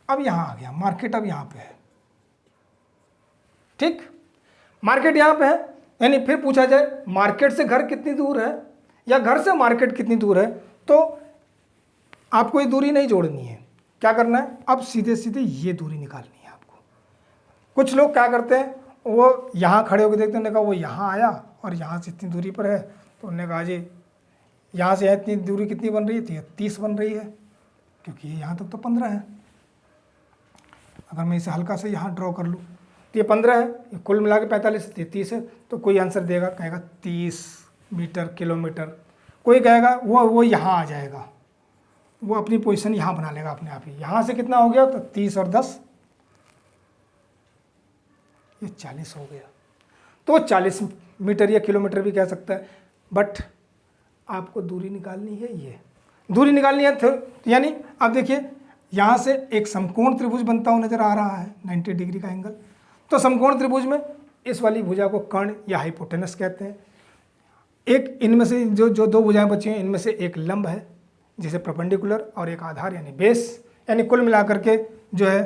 अब यहाँ आ गया। मार्केट अब यहाँ पे है, ठीक, मार्केट यहाँ पे है। यानी फिर पूछा जाए मार्केट से घर कितनी दूर है या घर से मार्केट कितनी दूर है, तो आपको ये दूरी नहीं जोड़नी है। क्या करना है? अब सीधे सीधे ये दूरी निकालनी है आपको। कुछ लोग क्या करते हैं, वो यहाँ खड़े होकर देखते हैं, उन्होंने कहा वो यहाँ आया और यहाँ से इतनी दूरी पर है, तो उन्होंने कहा जी यहाँ से इतनी दूरी कितनी बन रही है? 30 बन रही है, क्योंकि यहाँ तक तो 15 है। अगर मैं इसे हल्का से यहाँ ड्रॉ कर लूँ तो ये 15 है, ये कुल मिला के 45 है, 30 है, तो कोई आंसर देगा, कहेगा 30 मीटर किलोमीटर। कोई कहेगा वो यहाँ आ जाएगा, वो अपनी पोजीशन यहाँ बना लेगा अपने आप ही। यहाँ से कितना हो गया? तो 30 और 10 ये 40 हो गया। तो 40 मीटर या किलोमीटर भी कह सकता है, बट आपको दूरी निकालनी है, ये दूरी निकालनी है। तो यानी अब देखिए यहाँ से एक समकोण त्रिभुज बनता हुआ नजर आ रहा है 90 डिग्री का एंगल। तो समकोण त्रिभुज में इस वाली भुजा को कर्ण या हाइपोटेनस कहते हैं। एक इनमें से जो दो भुजाएं बची हैं इनमें से एक लंब है जिसे परपेंडिकुलर, और एक आधार यानी बेस, यानी कुल मिलाकर के जो है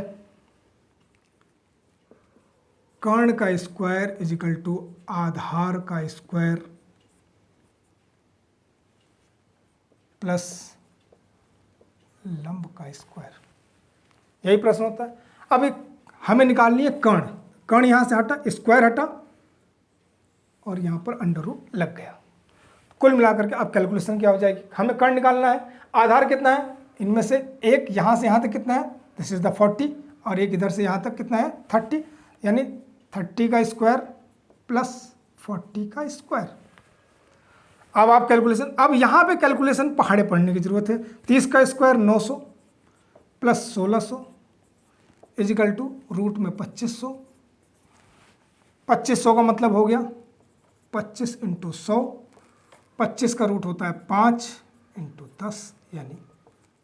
कर्ण का स्क्वायर इज इक्वल टू आधार का स्क्वायर प्लस लंब का स्क्वायर, यही प्रश्न होता है। अब एक हमें निकालनी है कर्ण। कर्ण यहाँ से हटा, स्क्वायर हटा और यहाँ पर अंडर रूट लग गया। कुल मिलाकर के अब कैलकुलेशन क्या हो जाएगी, हमें कर्ण निकालना है। आधार कितना है, इनमें से एक यहाँ से यहाँ तक कितना है, दिस इज द 40, और एक इधर से यहाँ तक कितना है 30, यानी 30 का स्क्वायर प्लस 40 का स्क्वायर। अब आप कैलकुलेशन, अब यहाँ पे कैलकुलेशन पहाड़े पढ़ने की जरूरत है। 30 का square 900 plus 1600 is equal to root में 2500। 2500 का मतलब हो गया 25 इंटू 100, 25 का रूट होता है 5 इंटू 10 यानी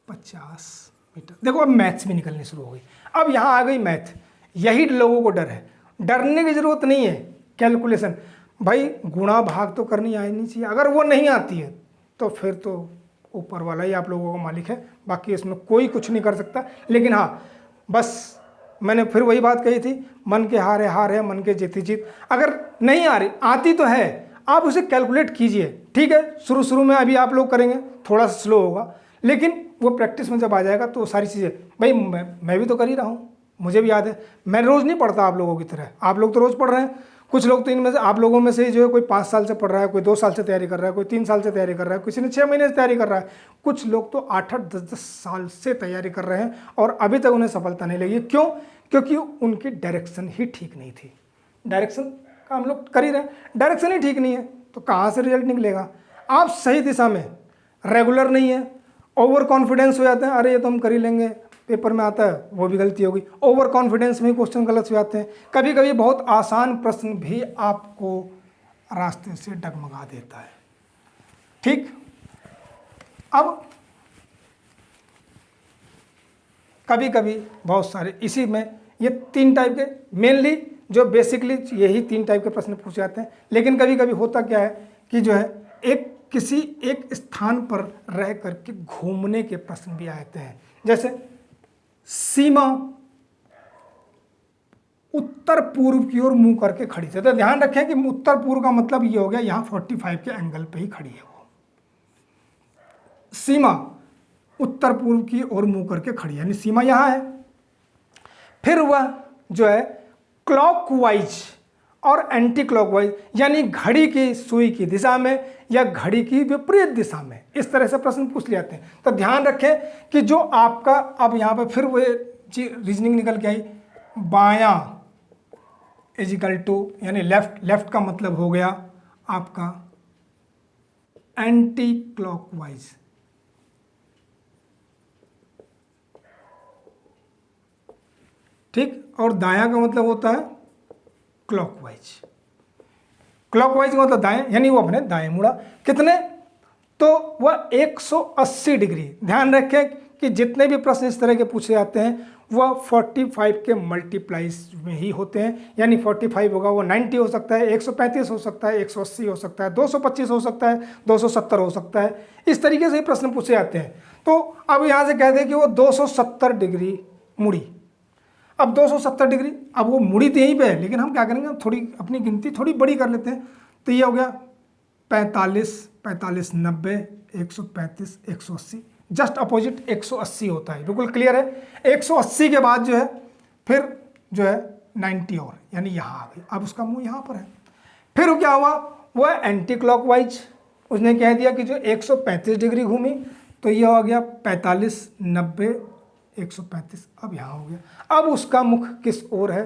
50 मीटर। देखो अब मैथ्स भी निकलनी शुरू हो गई। अब यहाँ आ गई मैथ, यही लोगों को डर है। डरने की जरूरत नहीं है। कैलकुलेशन भाई गुणा भाग तो करनी आनी चाहिए, अगर वो नहीं आती है तो फिर तो ऊपर वाला ही आप लोगों का मालिक है, बाकी इसमें कोई कुछ नहीं कर सकता। लेकिन हाँ, बस मैंने फिर वही बात कही थी, मन के हार है हार है, मन के जीती जीत। अगर नहीं आ रही, आती तो है, आप उसे कैलकुलेट कीजिए। ठीक है, शुरू में अभी आप लोग करेंगे, थोड़ा सा स्लो होगा, लेकिन वो प्रैक्टिस में जब आ जाएगा तो सारी चीज़ें, भाई मैं भी तो कर ही रहा हूँ, मुझे भी याद है। मैं रोज़ नहीं पढ़ता आप लोगों की तरह, आप लोग तो रोज़ पढ़ रहे हैं। कुछ लोग तो इनमें से, आप लोगों में से जो है कोई 5 साल से पढ़ रहा है, कोई 2 साल से तैयारी कर रहा है, कोई 3 साल से तैयारी कर रहा है, किसी ने 6 महीने से तैयारी कर रहा है, कुछ लोग तो 8-8, 10-10 साल से तैयारी कर रहे हैं और अभी तक उन्हें सफलता नहीं लगी। क्यों? क्योंकि उनकी डायरेक्शन ही ठीक नहीं थी। डायरेक्शन का हम लोग कर ही रहे हैं, डायरेक्शन ही ठीक नहीं है तो कहाँ से रिजल्ट निकलेगा। आप सही दिशा में, रेगुलर नहीं है, ओवर कॉन्फिडेंस हो जाते हैं, अरे ये तो हम कर ही लेंगे, पेपर में आता है, वो भी गलती होगी। ओवर कॉन्फिडेंस में ही क्वेश्चन गलत हो जाते हैं। कभी कभी बहुत आसान प्रश्न भी आपको रास्ते से डगमगा देता है। ठीक, अब कभी कभी बहुत सारे इसी में ये 3 टाइप के, मेनली जो बेसिकली यही 3 टाइप के प्रश्न पूछे जाते हैं। लेकिन कभी कभी होता क्या है कि जो है किसी एक स्थान पर रह करके घूमने के प्रश्न भी आते हैं। जैसे सीमा उत्तर पूर्व की ओर मुंह करके खड़ी है, तो ध्यान रखें कि उत्तर पूर्व का मतलब ये हो गया यहाँ 45 के एंगल पे ही खड़ी है वो। सीमा उत्तर पूर्व की ओर मुंह करके खड़ी है, यानी सीमा यहाँ है। फिर वह जो है क्लॉकवाइज और एंटी क्लॉकवाइज, यानी घड़ी की सुई की दिशा में या घड़ी की विपरीत दिशा में, इस तरह से प्रश्न पूछ ले जाते हैं। तो ध्यान रखें कि जो आपका, अब यहाँ पे फिर वो रीजनिंग निकल के आई, बायां इजिकल टू, यानी लेफ्ट का मतलब हो गया आपका एंटी क्लॉकवाइज। ठीक, और दायां का मतलब होता है क्लॉकवाइज। क्लॉकवाइज का मतलब दाएं, यानी वो अपने दाएं मुड़ा। कितने? तो वह 180 डिग्री। ध्यान रखें कि जितने भी प्रश्न इस तरह के पूछे जाते हैं वह 45 के मल्टीप्लाइज में ही होते हैं। यानी 45 होगा वो 90 हो सकता है, 135 हो सकता है, 180 हो सकता है, 225 हो सकता है, 270 हो सकता है। इस तरीके से ही प्रश्न पूछे जाते हैं। तो अब यहाँ से कहते हैं कि वो 270 डिग्री मुड़ी। अब 270 डिग्री, अब वो मुड़ी तो यहीं पे है, लेकिन हम क्या करेंगे, हम थोड़ी अपनी गिनती थोड़ी बड़ी कर लेते हैं। तो ये हो गया 45, 45, 90, 135, 180, जस्ट अपोजिट 180 होता है। बिल्कुल क्लियर है। 180 के बाद जो है फिर जो है 90 और, यानी यहाँ आ गई। अब उसका मुंह यहाँ पर है। फिर क्या हुआ, वह एंटी क्लॉकवाइज, उसने कह दिया कि जो 135 डिग्री घूमी, तो यह हो गया 45, 90, 135, अब यहाँ हो गया। अब उसका मुख किस ओर है,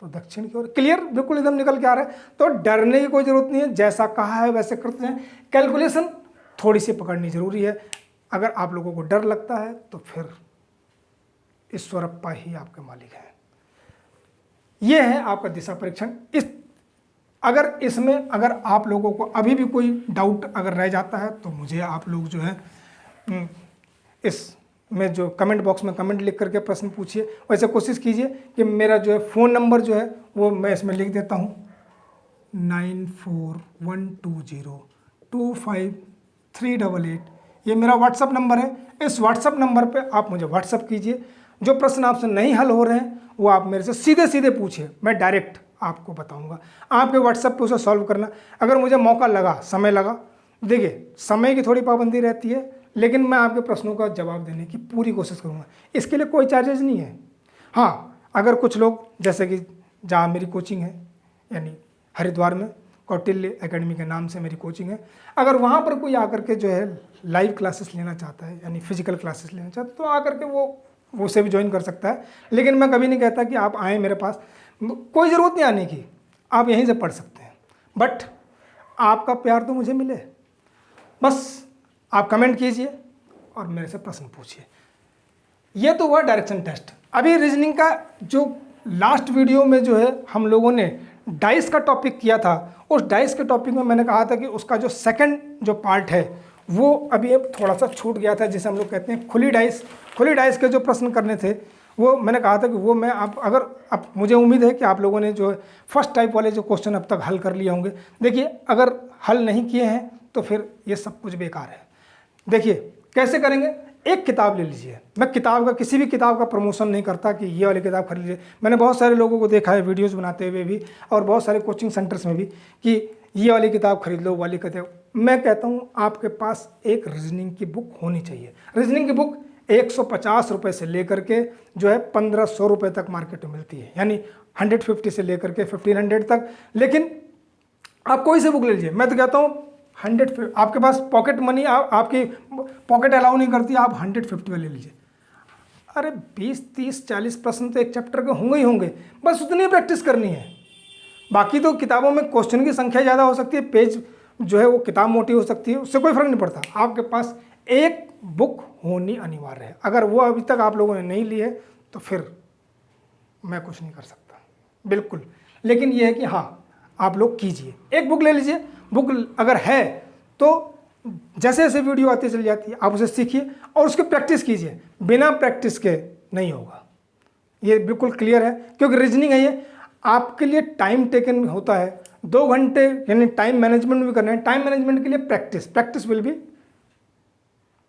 तो दक्षिण की ओर। क्लियर, बिल्कुल एकदम निकल के आ रहा है। तो डरने की कोई जरूरत नहीं है, जैसा कहा है वैसे करते हैं। कैलकुलेशन थोड़ी सी पकड़नी जरूरी है। अगर आप लोगों को डर लगता है तो फिर ईश्वरप्पा ही आपके मालिक हैं। यह है आपका दिशा परीक्षण। इस अगर इसमें अगर आप लोगों को अभी भी कोई डाउट अगर रह जाता है तो मुझे आप लोग जो है इसमें जो कमेंट बॉक्स में कमेंट लिख करके प्रश्न पूछिए। वैसे कोशिश कीजिए कि मेरा जो है फ़ोन नंबर जो है वो मैं इसमें लिख देता हूँ 9412025388। ये मेरा व्हाट्सअप नंबर है। इस व्हाट्सअप नंबर पे आप मुझे व्हाट्सअप कीजिए। जो प्रश्न आपसे नहीं हल हो रहे हैं वो आप मेरे से सीधे सीधे पूछिए, मैं डायरेक्ट आपको बताऊंगा। आपके व्हाट्सएप पे उसे सॉल्व करना। अगर मुझे मौका लगा, समय लगा, देखिए समय की थोड़ी पाबंदी रहती है, लेकिन मैं आपके प्रश्नों का जवाब देने की पूरी कोशिश करूंगा। इसके लिए कोई चार्जेस नहीं है। हाँ, अगर कुछ लोग जैसे कि जहाँ मेरी कोचिंग है यानी हरिद्वार में कौटिल्य एकेडमी के नाम से मेरी कोचिंग है, अगर वहाँ पर कोई आकर के जो है लाइव क्लासेस लेना चाहता है यानी फिजिकल क्लासेस लेना चाहता है तो आकर के वो उसे भी ज्वाइन कर सकता है। लेकिन मैं कभी नहीं कहता कि आप आएँ मेरे पास, कोई ज़रूरत नहीं आने की, आप यहीं से पढ़ सकते हैं। बट आपका प्यार तो मुझे मिले, बस आप कमेंट कीजिए और मेरे से प्रश्न पूछिए। ये तो हुआ डायरेक्शन टेस्ट। अभी रीजनिंग का जो लास्ट वीडियो में जो है हम लोगों ने डाइस का टॉपिक किया था, उस डाइस के टॉपिक में मैंने कहा था कि उसका जो सेकंड जो पार्ट है वो अभी अब थोड़ा सा छूट गया था, जिसे हम लोग कहते हैं खुली डाइस। खुली डाइस के जो प्रश्न करने थे वो मैंने कहा था कि वो मैं अब मुझे उम्मीद है कि आप लोगों ने जो है फर्स्ट टाइप वाले जो क्वेश्चन अब तक हल कर लिए होंगे। देखिए, अगर हल नहीं किए हैं तो फिर ये सब कुछ बेकार है। देखिए कैसे करेंगे, एक किताब ले लीजिए। मैं किताब का, किसी भी किताब का प्रमोशन नहीं करता कि ये वाली किताब खरीद लीजिए। मैंने बहुत सारे लोगों को देखा है वीडियोस बनाते हुए भी और बहुत सारे कोचिंग सेंटर्स में भी कि ये वाली किताब खरीद लो, वाली किताब। मैं कहता हूँ आपके पास एक रीजनिंग की बुक होनी चाहिए। रीजनिंग की बुक 150 रुपये से लेकर के जो है 1500 रुपये तक मार्केट में मिलती है, यानी 150 से लेकर के 1500 तक। लेकिन आप कोई से बुक ले लीजिए, मैं तो कहता हूँ 100, आपके पास पॉकेट मनी, आपकी पॉकेट अलाउ नहीं करती, आप 150 वाले लीजिए। अरे 20, 30, 40 प्रश्न तो एक चैप्टर के होंगे ही होंगे, बस उतनी प्रैक्टिस करनी है। बाकी तो किताबों में क्वेश्चन की संख्या ज़्यादा हो सकती है, पेज जो है वो किताब मोटी हो सकती है, उससे कोई फर्क नहीं पड़ता। आपके पास एक बुक होनी अनिवार्य है। अगर वो अभी तक आप लोगों ने नहीं ली है तो फिर मैं कुछ नहीं कर सकता, बिल्कुल। लेकिन ये है कि हाँ, आप लोग कीजिए, एक बुक ले लीजिए। बुक अगर है तो जैसे जैसे वीडियो आती चली जाती है आप उसे सीखिए और उसकी प्रैक्टिस कीजिए। बिना प्रैक्टिस के नहीं होगा, ये बिल्कुल क्लियर है। क्योंकि रीजनिंग है ये, आपके लिए टाइम टेकन होता है 2 घंटे, यानी टाइम मैनेजमेंट भी करना है। टाइम मैनेजमेंट के लिए practice will be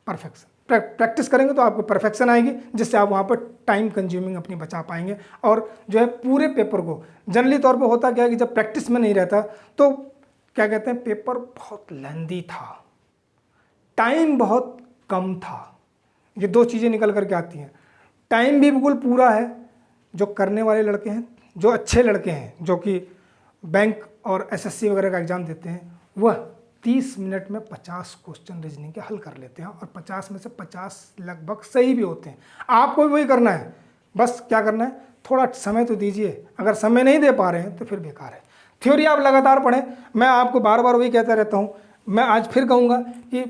perfection. Practice करेंगे तो आपको परफेक्शन आएगी, जिससे आप वहाँ पर टाइम कंज्यूमिंग अपनी बचा पाएंगे। और जो है पूरे पेपर को, जनरली तौर पे होता क्या है कि जब प्रैक्टिस में नहीं रहता तो क्या कहते हैं, पेपर बहुत लेंदी था, टाइम बहुत कम था। ये 2 चीज़ें निकल करके आती हैं। टाइम भी बिल्कुल पूरा है। जो करने वाले लड़के हैं, जो अच्छे लड़के हैं, जो कि बैंक और एसएससी वगैरह का एग्ज़ाम देते हैं, वह 30 मिनट में 50 क्वेश्चन रीजनिंग के हल कर लेते हैं और 50 में से 50 लगभग सही भी होते हैं। आपको भी वही करना है। बस क्या करना है, थोड़ा समय तो दीजिए। अगर समय नहीं दे पा रहे हैं तो फिर बेकार है। थ्योरी आप लगातार पढ़ें। मैं आपको बार बार वही कहता रहता हूँ। मैं आज फिर कहूँगा कि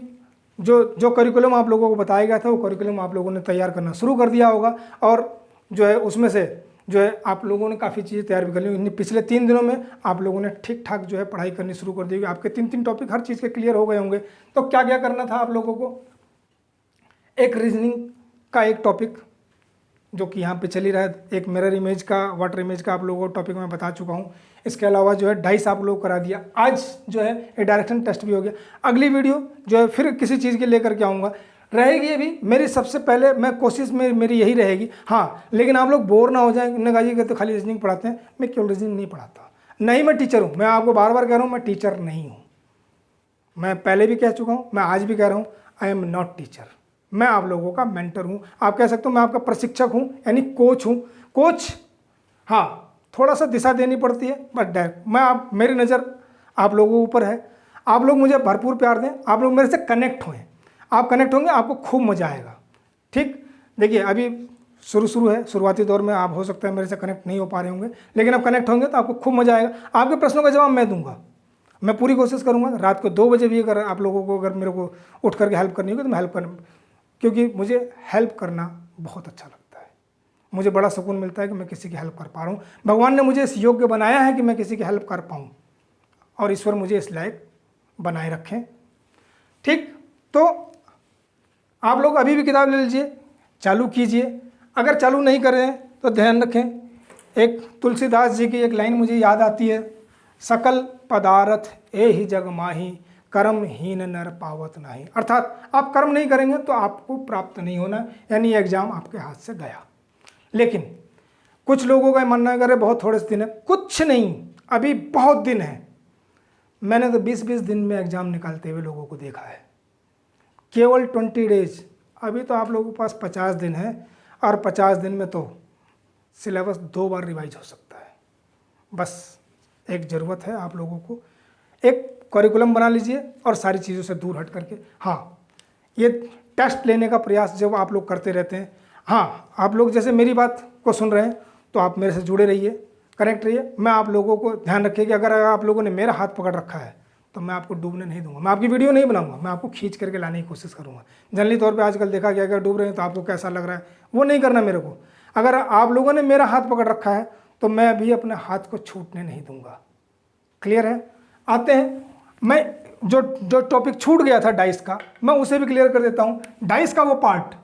जो करिकुलम आप लोगों को बताया गया था वो करिकुलम आप लोगों ने तैयार करना शुरू कर दिया होगा, और जो है उसमें से जो है आप लोगों ने काफ़ी चीज़ें तैयार भी कर ली। पिछले 3 दिनों में आप लोगों ने ठीक ठाक जो है पढ़ाई करनी शुरू कर दी होगी। आपके 3 टॉपिक हर चीज़ के क्लियर हो गए होंगे। तो क्या क्या करना था आप लोगों को, एक रीजनिंग का एक टॉपिक जो कि यहाँ पे चली रहा है, एक मिरर इमेज का, वाटर इमेज का आप लोगों को टॉपिक मैं बता चुका हूँ। इसके अलावा जो है डाइस आप लोग करा दिया। आज जो है ये डायरेक्शन टेस्ट भी हो गया। अगली वीडियो जो है फिर किसी चीज़ के लेकर के आऊँगा, रहेगी ये भी मेरी सबसे पहले मैं कोशिश में मेरी यही रहेगी। हाँ, लेकिन आप लोग बोर ना हो जाएं, उन्होंने कहा ये तो खाली रीजनिंग पढ़ाते हैं। मैं केवल रीजनिंग नहीं पढ़ाता, नहीं मैं टीचर हूँ। मैं आपको बार बार कह रहा हूँ मैं टीचर नहीं हूँ। मैं पहले भी कह चुका हूँ, मैं आज भी कह रहा हूँ, आई एम नॉट टीचर। मैं आप लोगों का मेंटर हूँ, आप कह सकते हो मैं आपका प्रशिक्षक हूँ, यानी कोच हूँ। कोच, हाँ, थोड़ा सा दिशा देनी पड़ती है, बट मेरी नज़र आप लोगों के ऊपर है। आप लोग मुझे भरपूर प्यार दें, आप लोग मेरे से कनेक्ट हों। आप कनेक्ट होंगे, आपको खूब मज़ा आएगा। ठीक, देखिए अभी शुरू है, शुरुआती दौर में आप हो सकता है मेरे से कनेक्ट नहीं हो पा रहे होंगे, लेकिन अब कनेक्ट होंगे तो आपको खूब मज़ा आएगा। आपके प्रश्नों का जवाब मैं दूंगा। मैं पूरी कोशिश करूँगा रात को 2 बजे भी अगर आप लोगों को अगर मेरे को उठ करके हेल्प करनी होगी तो मैं हेल्प करूँ, क्योंकि मुझे हेल्प करना बहुत अच्छा लगता है। मुझे बड़ा सुकून मिलता है कि मैं किसी की हेल्प कर पा रहा हूँ। भगवान ने मुझे इस योग्य बनाया है कि मैं किसी की हेल्प कर पाऊँ। और ईश्वर मुझे इस लायक बनाए रखें। ठीक, तो आप लोग अभी भी किताब ले लीजिए, चालू कीजिए। अगर चालू नहीं कर रहे हैं तो ध्यान रखें, एक तुलसीदास जी की एक लाइन मुझे याद आती है, सकल पदार्थ ए ही जग माही, कर्महीन नर पावत नाही। अर्थात आप कर्म नहीं करेंगे तो आपको प्राप्त नहीं होना, यानी एग्जाम आपके हाथ से गया। लेकिन कुछ लोगों का मानना करे बहुत थोड़े से दिन है, कुछ नहीं, अभी बहुत दिन है। मैंने तो 20-20 दिन में एग्जाम निकालते हुए लोगों को देखा है, केवल 20 डेज। अभी तो आप लोगों के पास 50 दिन है, और 50 दिन में तो सिलेबस 2 बार रिवाइज हो सकता है। बस एक ज़रूरत है आप लोगों को, एक करिकुलम बना लीजिए और सारी चीज़ों से दूर हट करके, हाँ, ये टेस्ट लेने का प्रयास जब आप लोग करते रहते हैं, हाँ, आप लोग जैसे मेरी बात को सुन रहे हैं तो आप मेरे से जुड़े रहिए, कनेक्ट रहिए। मैं आप लोगों को ध्यान रखिए कि अगर आप लोगों ने मेरा हाथ पकड़ रखा है तो मैं आपको डूबने नहीं दूंगा। मैं आपकी वीडियो नहीं बनाऊंगा, मैं आपको खींच करके लाने की कोशिश करूंगा। जनरली तौर पे आजकल देखा गया, अगर डूब रहे हैं तो आपको कैसा लग रहा है, वो नहीं करना मेरे को। अगर आप लोगों ने मेरा हाथ पकड़ रखा है तो मैं भी अपने हाथ को छूटने नहीं दूंगा। क्लियर है? आते हैं, मैं जो टॉपिक छूट गया था डाइस का, मैं उसे भी क्लियर कर देता हूं। डाइस का वो पार्ट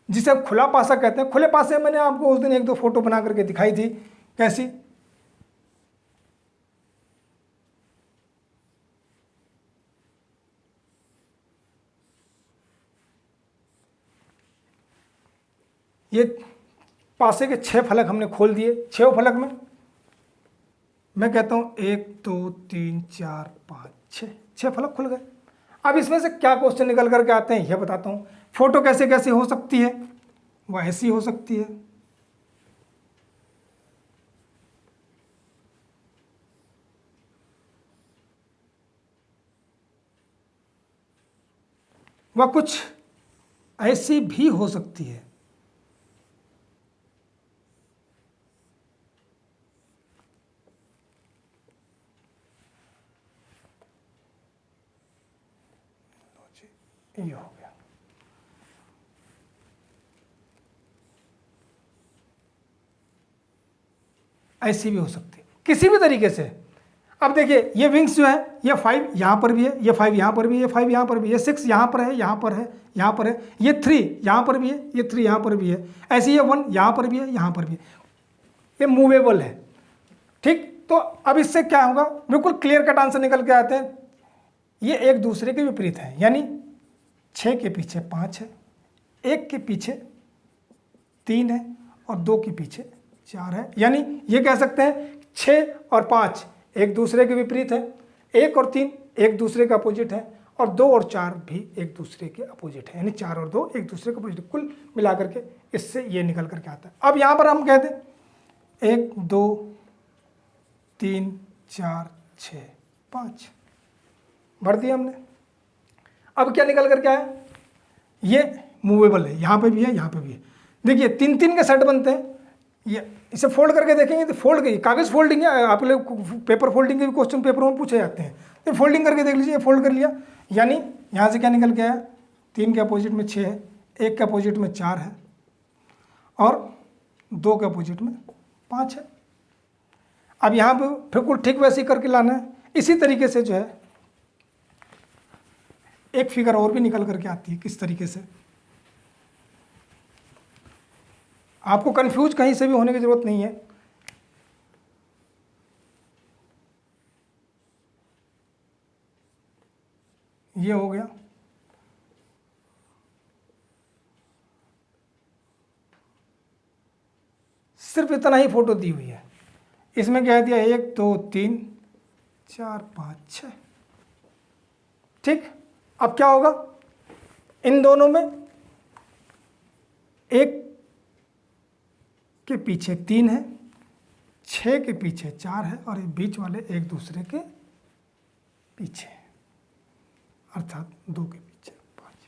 जिसे खुला पासा कहते हैं, खुले पासे मैंने आपको उस दिन 1-2 फोटो बना करके दिखाई थी, कैसी, ये पासे के 6 फलक हमने खोल दिए। 6 फलक में मैं कहता हूं 1 2 3 4 5 6 फलक खुल गए। अब इसमें से क्या क्वेश्चन निकल करके आते हैं यह बताता हूं। फोटो कैसे कैसे हो सकती है, वह ऐसी हो सकती है, वह कुछ ऐसी भी हो सकती है। ये हो गया, ऐसी भी हो सकती है किसी भी तरीके से। अब देखिए, ये विंग्स जो है, ये 5 यहाँ पर भी है, ये 5 यहाँ पर भी है, ये 5 यहाँ पर भी है, ये 6 यहाँ पर है, यहाँ पर है, यहाँ पर है, ये 3 यहाँ पर भी है, ये 3 यहाँ पर भी है, ऐसे ये 1 यहाँ पर भी है, यहाँ पर भी है। ये मूवेबल है। ठीक, तो अब इससे क्या होगा, बिल्कुल क्लियर कट आंसर निकल के आते हैं। ये एक दूसरे के विपरीत है, यानी 6 के पीछे 5 है, 1 के पीछे 3 है, और 2 के पीछे 4 है। यानी ये कह सकते हैं 6 और 5 एक दूसरे के विपरीत है, 1 और 3 एक दूसरे के अपोजिट है, और 2 और 4 भी एक दूसरे के अपोजिट है, यानी 4 और 2 एक दूसरे के अपोजिट। कुल मिलाकर के इससे ये निकल करके आता है। अब यहाँ पर हम कहते हैं 1 2 3 4 6 5 भर दिया हमने। अब क्या निकल करके आया, ये मूवेबल है, यहाँ पे भी है, यहाँ पे भी है। देखिए 3-3 के सेट बनते हैं। ये इसे फोल्ड करके देखेंगे तो फोल्ड की कागज़ फोल्डिंग है, आप लोग पेपर फोल्डिंग के भी क्वेश्चन पेपरों में पूछे जाते हैं, तो फोल्डिंग करके देख लीजिए, फोल्ड कर लिया, यानी यहाँ से क्या निकल के आया, 3 के अपोजिट में 6 है, 1 के अपोजिट में 4 है, और 2 के अपोजिट में 5 है। अब यहाँ पे बिल्कुल ठीक वैसे ही करके लाना है। इसी तरीके से जो है एक फिगर और भी निकल करके आती है, किस तरीके से, आपको कंफ्यूज कहीं से भी होने की जरूरत नहीं है। ये हो गया, सिर्फ इतना ही फोटो दी हुई है। इसमें कह दिया 1 2 3 4 5 6। ठीक, अब क्या होगा, इन दोनों में 1 के पीछे 3 है, 6 के पीछे 4 है, और ये बीच वाले एक दूसरे के पीछे, अर्थात 2 के पीछे 5।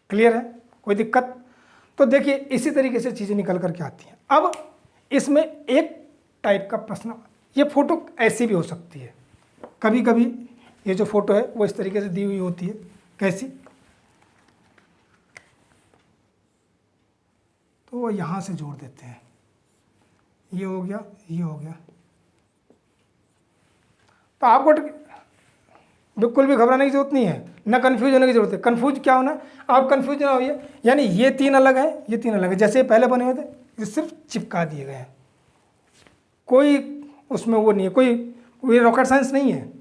क्लियर है, कोई दिक्कत? तो देखिए इसी तरीके से चीज़ें निकल करके आती हैं। अब इसमें एक टाइप का प्रश्न, ये फोटो ऐसी भी हो सकती है, कभी कभी ये जो फोटो है वो इस तरीके से दी हुई होती है, कैसी, तो वो यहाँ से जोड़ देते हैं, ये हो गया, ये हो गया, तो आपको बिल्कुल भी घबराने की जरूरत नहीं है, ना कन्फ्यूज होने की जरूरत है। कन्फ्यूज क्या होना, आप कन्फ्यूज ना होइए, यानी ये 3 अलग है, ये 3 अलग है, जैसे ये पहले बने हुए थे, ये सिर्फ चिपका दिए गए हैं, कोई उसमें वो नहीं है, कोई रॉकेट साइंस नहीं है।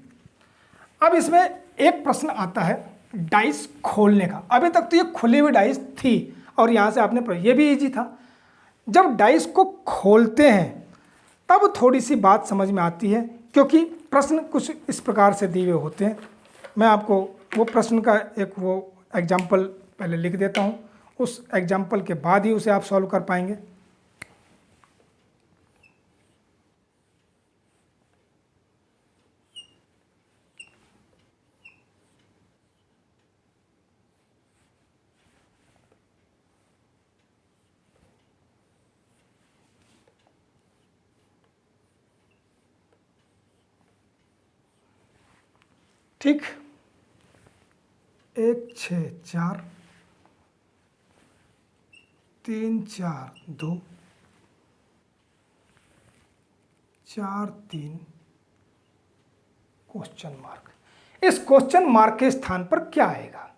अब इसमें एक प्रश्न आता है डाइस खोलने का। अभी तक तो ये खुली हुई डाइस थी और यहाँ से आपने, ये भी इजी था। जब डाइस को खोलते हैं तब थोड़ी सी बात समझ में आती है, क्योंकि प्रश्न कुछ इस प्रकार से दिए हुए होते हैं। मैं आपको वो प्रश्न का एक वो एग्जाम्पल पहले लिख देता हूँ, उस एग्जाम्पल के बाद ही उसे आप सॉल्व कर पाएंगे। ठीक, 1 6 4 3 4 2 4 3 क्वेश्चन मार्क। इस क्वेश्चन मार्क के स्थान पर क्या आएगा?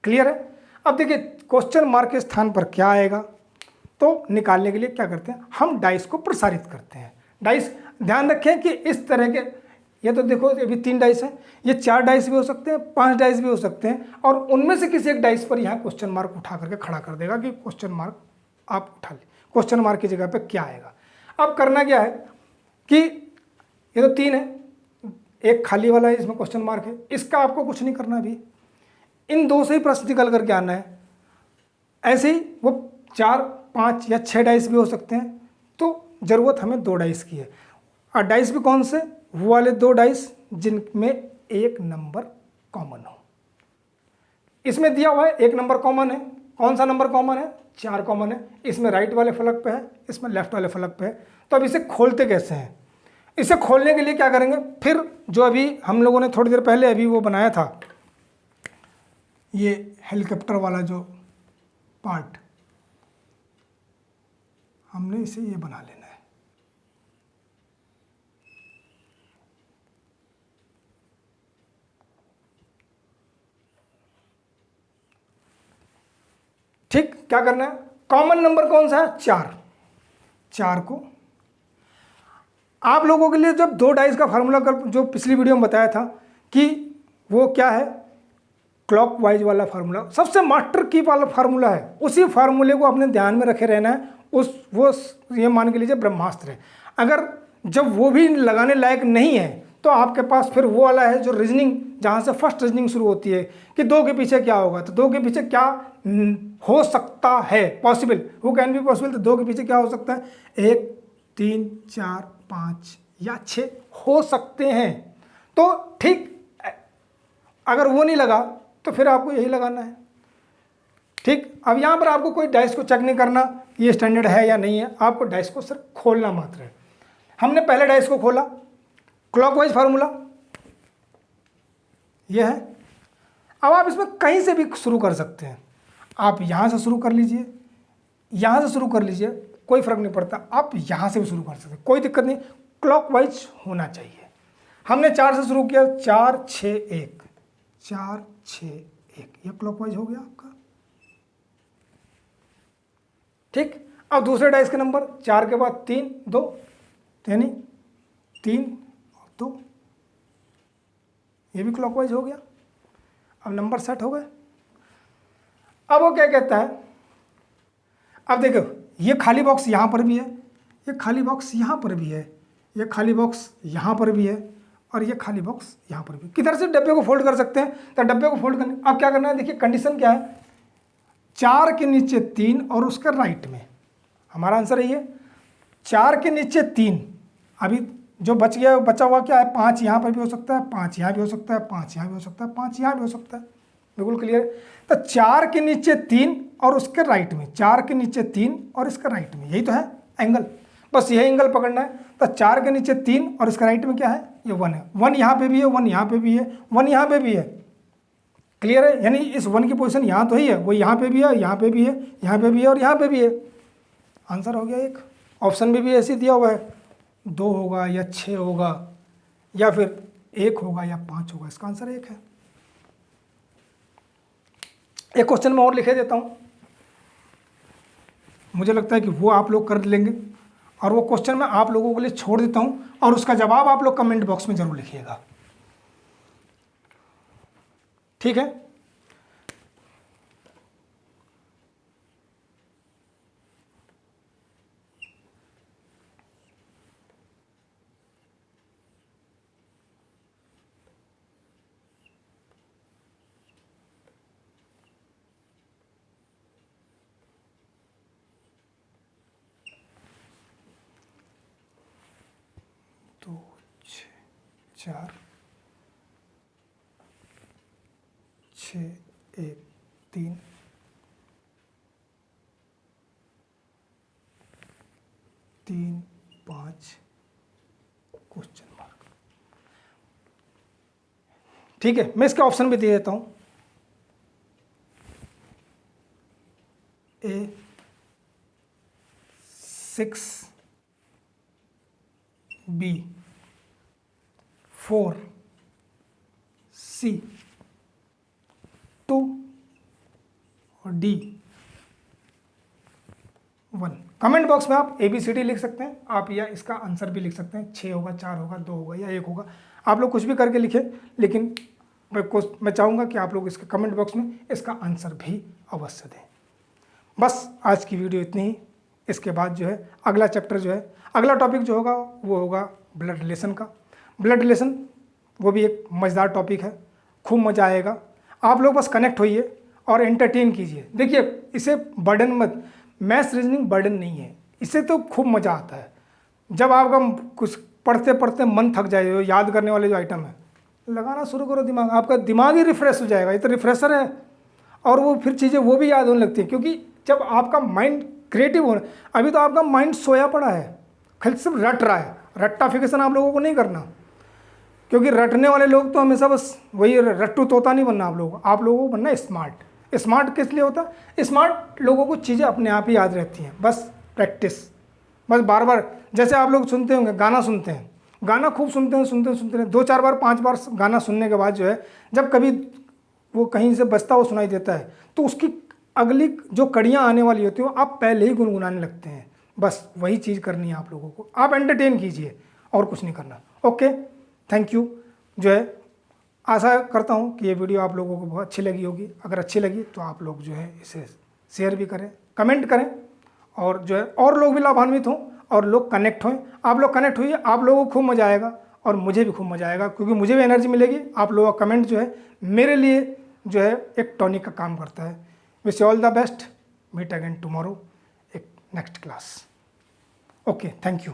क्लियर है? अब देखिए क्वेश्चन मार्क के स्थान पर क्या आएगा, तो निकालने के लिए क्या करते हैं, हम डाइस को प्रसारित करते हैं। डाइस, ध्यान रखें कि इस तरह के, ये तो देखो ये भी 3 डाइस हैं, ये 4 डाइस भी हो सकते हैं, 5 डाइस भी हो सकते हैं, और उनमें से किसी एक डाइस पर यहाँ क्वेश्चन मार्क उठा करके खड़ा कर देगा कि क्वेश्चन मार्क आप उठा ले, क्वेश्चन मार्क की जगह पे क्या आएगा। अब करना क्या है कि ये तो 3 है, एक खाली वाला है, इसमें क्वेश्चन मार्क है, इसका आपको कुछ नहीं करना अभी, इन 2 से ही प्रश्न निकल करके आना है। ऐसे ही वो 4 5 या 6 डाइस भी हो सकते हैं, तो ज़रूरत हमें 2 डाइस की है। और डाइस भी कौन से, वो वाले 2 डाइस जिनमें एक नंबर कॉमन हो। इसमें दिया हुआ है एक नंबर कॉमन है, कौन सा नंबर कॉमन है, 4 कॉमन है, इसमें राइट वाले फलक पे है, इसमें लेफ्ट वाले फलक पे है। तो अब इसे खोलते कैसे हैं, इसे खोलने के लिए क्या करेंगे, फिर जो अभी हम लोगों ने थोड़ी देर पहले अभी वो बनाया था, ये हेलीकॉप्टर वाला जो पार्ट, हमने इसे ये बना लेना है। ठीक, क्या करना है, कॉमन नंबर कौन सा है, 4 को आप लोगों के लिए जब 2 डाइस का फार्मूला जो पिछली वीडियो में बताया था कि वो क्या है, क्लॉक वाइज वाला फार्मूला सबसे मास्टर की वाला फार्मूला है, उसी फार्मूले को अपने ध्यान में रखे रहना है। वो ये मान के लीजिए ब्रह्मास्त्र है। अगर जब वो भी लगाने लायक नहीं है तो आपके पास फिर वो वाला है जो रीजनिंग, जहाँ से फर्स्ट रीजनिंग शुरू होती है कि 2 के पीछे क्या होगा, तो 2 के पीछे क्या हो सकता है, पॉसिबल, वो कैन बी पॉसिबल, तो 2 के पीछे क्या हो सकता है, 1 3 4 5 या 6 हो सकते हैं। तो ठीक, अगर वो नहीं लगा तो फिर आपको यही लगाना है। ठीक, अब यहाँ पर आपको कोई डाइस को चेक नहीं करना ये स्टैंडर्ड है या नहीं है, आपको डाइस को सिर्फ खोलना मात्र है। हमने पहले डाइस को खोला, क्लॉकवाइज फार्मूला ये है। अब आप इसमें कहीं से भी शुरू कर सकते हैं, आप यहाँ से शुरू कर लीजिए, यहाँ से शुरू कर लीजिए, कोई फर्क नहीं पड़ता, आप यहाँ से भी शुरू कर सकते हैं, कोई दिक्कत नहीं, क्लॉकवाइज होना चाहिए। हमने 4 से शुरू किया, 4 6 1 4 6 1, ये क्लॉकवाइज हो गया आपका। ठीक, अब दूसरे डाइस के नंबर 4 के बाद 3 2, यानी 3 और 2, ये भी क्लॉकवाइज हो गया। अब नंबर सेट हो गए। अब वो क्या कहता है, अब देखो ये खाली बॉक्स यहाँ पर भी है, ये खाली बॉक्स यहाँ पर भी है, ये खाली बॉक्स यहाँ पर भी है, और ये खाली बॉक्स यहाँ पर भी। किधर से डब्बे को फोल्ड कर सकते हैं, तो डब्बे को फोल्ड करने, अब क्या करना है, देखिए कंडीशन क्या है, 4 के नीचे 3 और उसके राइट में, हमारा आंसर है ये 4 के नीचे 3। अभी जो बच गया बचा हुआ क्या है, 5 यहाँ पर भी हो सकता है, 5 यहाँ भी हो सकता है, 5 यहाँ भी हो सकता है, 5 यहाँ भी हो सकता है, बिल्कुल क्लियर। तो 4 के नीचे 3 और उसके राइट में, 4 के नीचे 3 और इसके राइट में, यही तो है एंगल, बस यही एंगल पकड़ना है। तो 4 के नीचे 3 और इसके राइट में क्या है, ये 1 है, 1 यहाँ पे भी है, 1 यहाँ पे भी है, 1 यहाँ पे भी है, क्लियर है। यानी इस 1 की पोजीशन यहाँ तो ही है, वो यहाँ पे भी है, यहाँ पे भी है, यहाँ पे भी है और यहाँ पे भी है। आंसर हो गया एक। ऑप्शन में भी ऐसे दिया हुआ है, 2 होगा या 6 होगा, या फिर 1 होगा या 5 होगा? इसका आंसर 1 है। एक क्वेश्चन मैं और लिखे देता हूँ, मुझे लगता है कि वो आप लोग कर लेंगे, और वो क्वेश्चन मैं आप लोगों के लिए छोड़ देता हूँ और उसका जवाब आप लोग कमेंट बॉक्स में जरूर लिखिएगा, ठीक है? दो, 4, 6, 1, 3, 3, 5 क्वेश्चन मार्क। ठीक है, मैं इसका ऑप्शन भी दे देता हूं। A 6, B 4, C 2 और D 1। कमेंट बॉक्स में आप ABCD लिख सकते हैं आप, या इसका आंसर भी लिख सकते हैं। 6 होगा, 4 होगा, 2 होगा या 1 होगा, आप लोग कुछ भी करके लिखें, लेकिन मैं चाहूँगा कि आप लोग इसके कमेंट बॉक्स में इसका आंसर भी अवश्य दें। बस आज की वीडियो इतनी ही। इसके बाद जो है अगला चैप्टर जो है, अगला टॉपिक जो होगा वो होगा ब्लड रिलेशन का। ब्लड रिलेशन वो भी एक मज़ेदार टॉपिक है, खूब मज़ा आएगा। आप लोग बस कनेक्ट होइए और एंटरटेन कीजिए। देखिए, इसे बर्डन मत, मैथ्स रीजनिंग बर्डन नहीं है, इससे तो खूब मज़ा आता है। जब आपका कुछ पढ़ते पढ़ते मन थक जाए, याद करने वाले जो आइटम है लगाना शुरू करो दिमाग, आपका दिमाग ही रिफ्रेश हो जाएगा। ये तो रिफ्रेशर है, और वो फिर चीज़ें वो भी याद होने लगती हैं, क्योंकि जब आपका माइंड क्रिएटिव हो, अभी तो आपका माइंड सोया पड़ा है, खाली सिर्फ रट रहा है। रट्टाफिकेशन आप लोगों को नहीं करना, क्योंकि रटने वाले लोग तो हमेशा बस वही रट्टू तोता नहीं बनना। आप लोगों को बनना स्मार्ट। स्मार्ट किस लिए होता है? स्मार्ट लोगों को चीज़ें अपने आप ही याद रहती हैं, बस प्रैक्टिस, बस बार बार। जैसे आप लोग सुनते होंगे, गाना सुनते हैं, गाना खूब सुनते हैं 2-4 बार 5 बार गाना सुनने के बाद जो है, जब कभी वो कहीं से बजता हुआ सुनाई देता है, तो उसकी अगली जो कड़ियाँ आने वाली होती है वो आप पहले ही गुनगुनाने लगते हैं। बस वही चीज़ करनी है आप लोगों को, आप एंटरटेन कीजिए और कुछ नहीं करना। Okay, thank you. जो है आशा करता हूँ कि ये वीडियो आप लोगों को बहुत अच्छी लगी होगी। अगर अच्छी लगी तो आप लोग जो है इसे शेयर भी करें, कमेंट करें, और जो है और लोग भी लाभान्वित हों और लोग कनेक्ट हों। आप लोग कनेक्ट हुई, आप लोगों को खूब मज़ा आएगा और मुझे भी खूब मज़ा आएगा, क्योंकि मुझे भी एनर्जी मिलेगी। आप लोगों का कमेंट जो है मेरे लिए जो है एक टॉनिक का काम करता है। Wish you all the best, meet again tomorrow एक next class. Okay, thank you.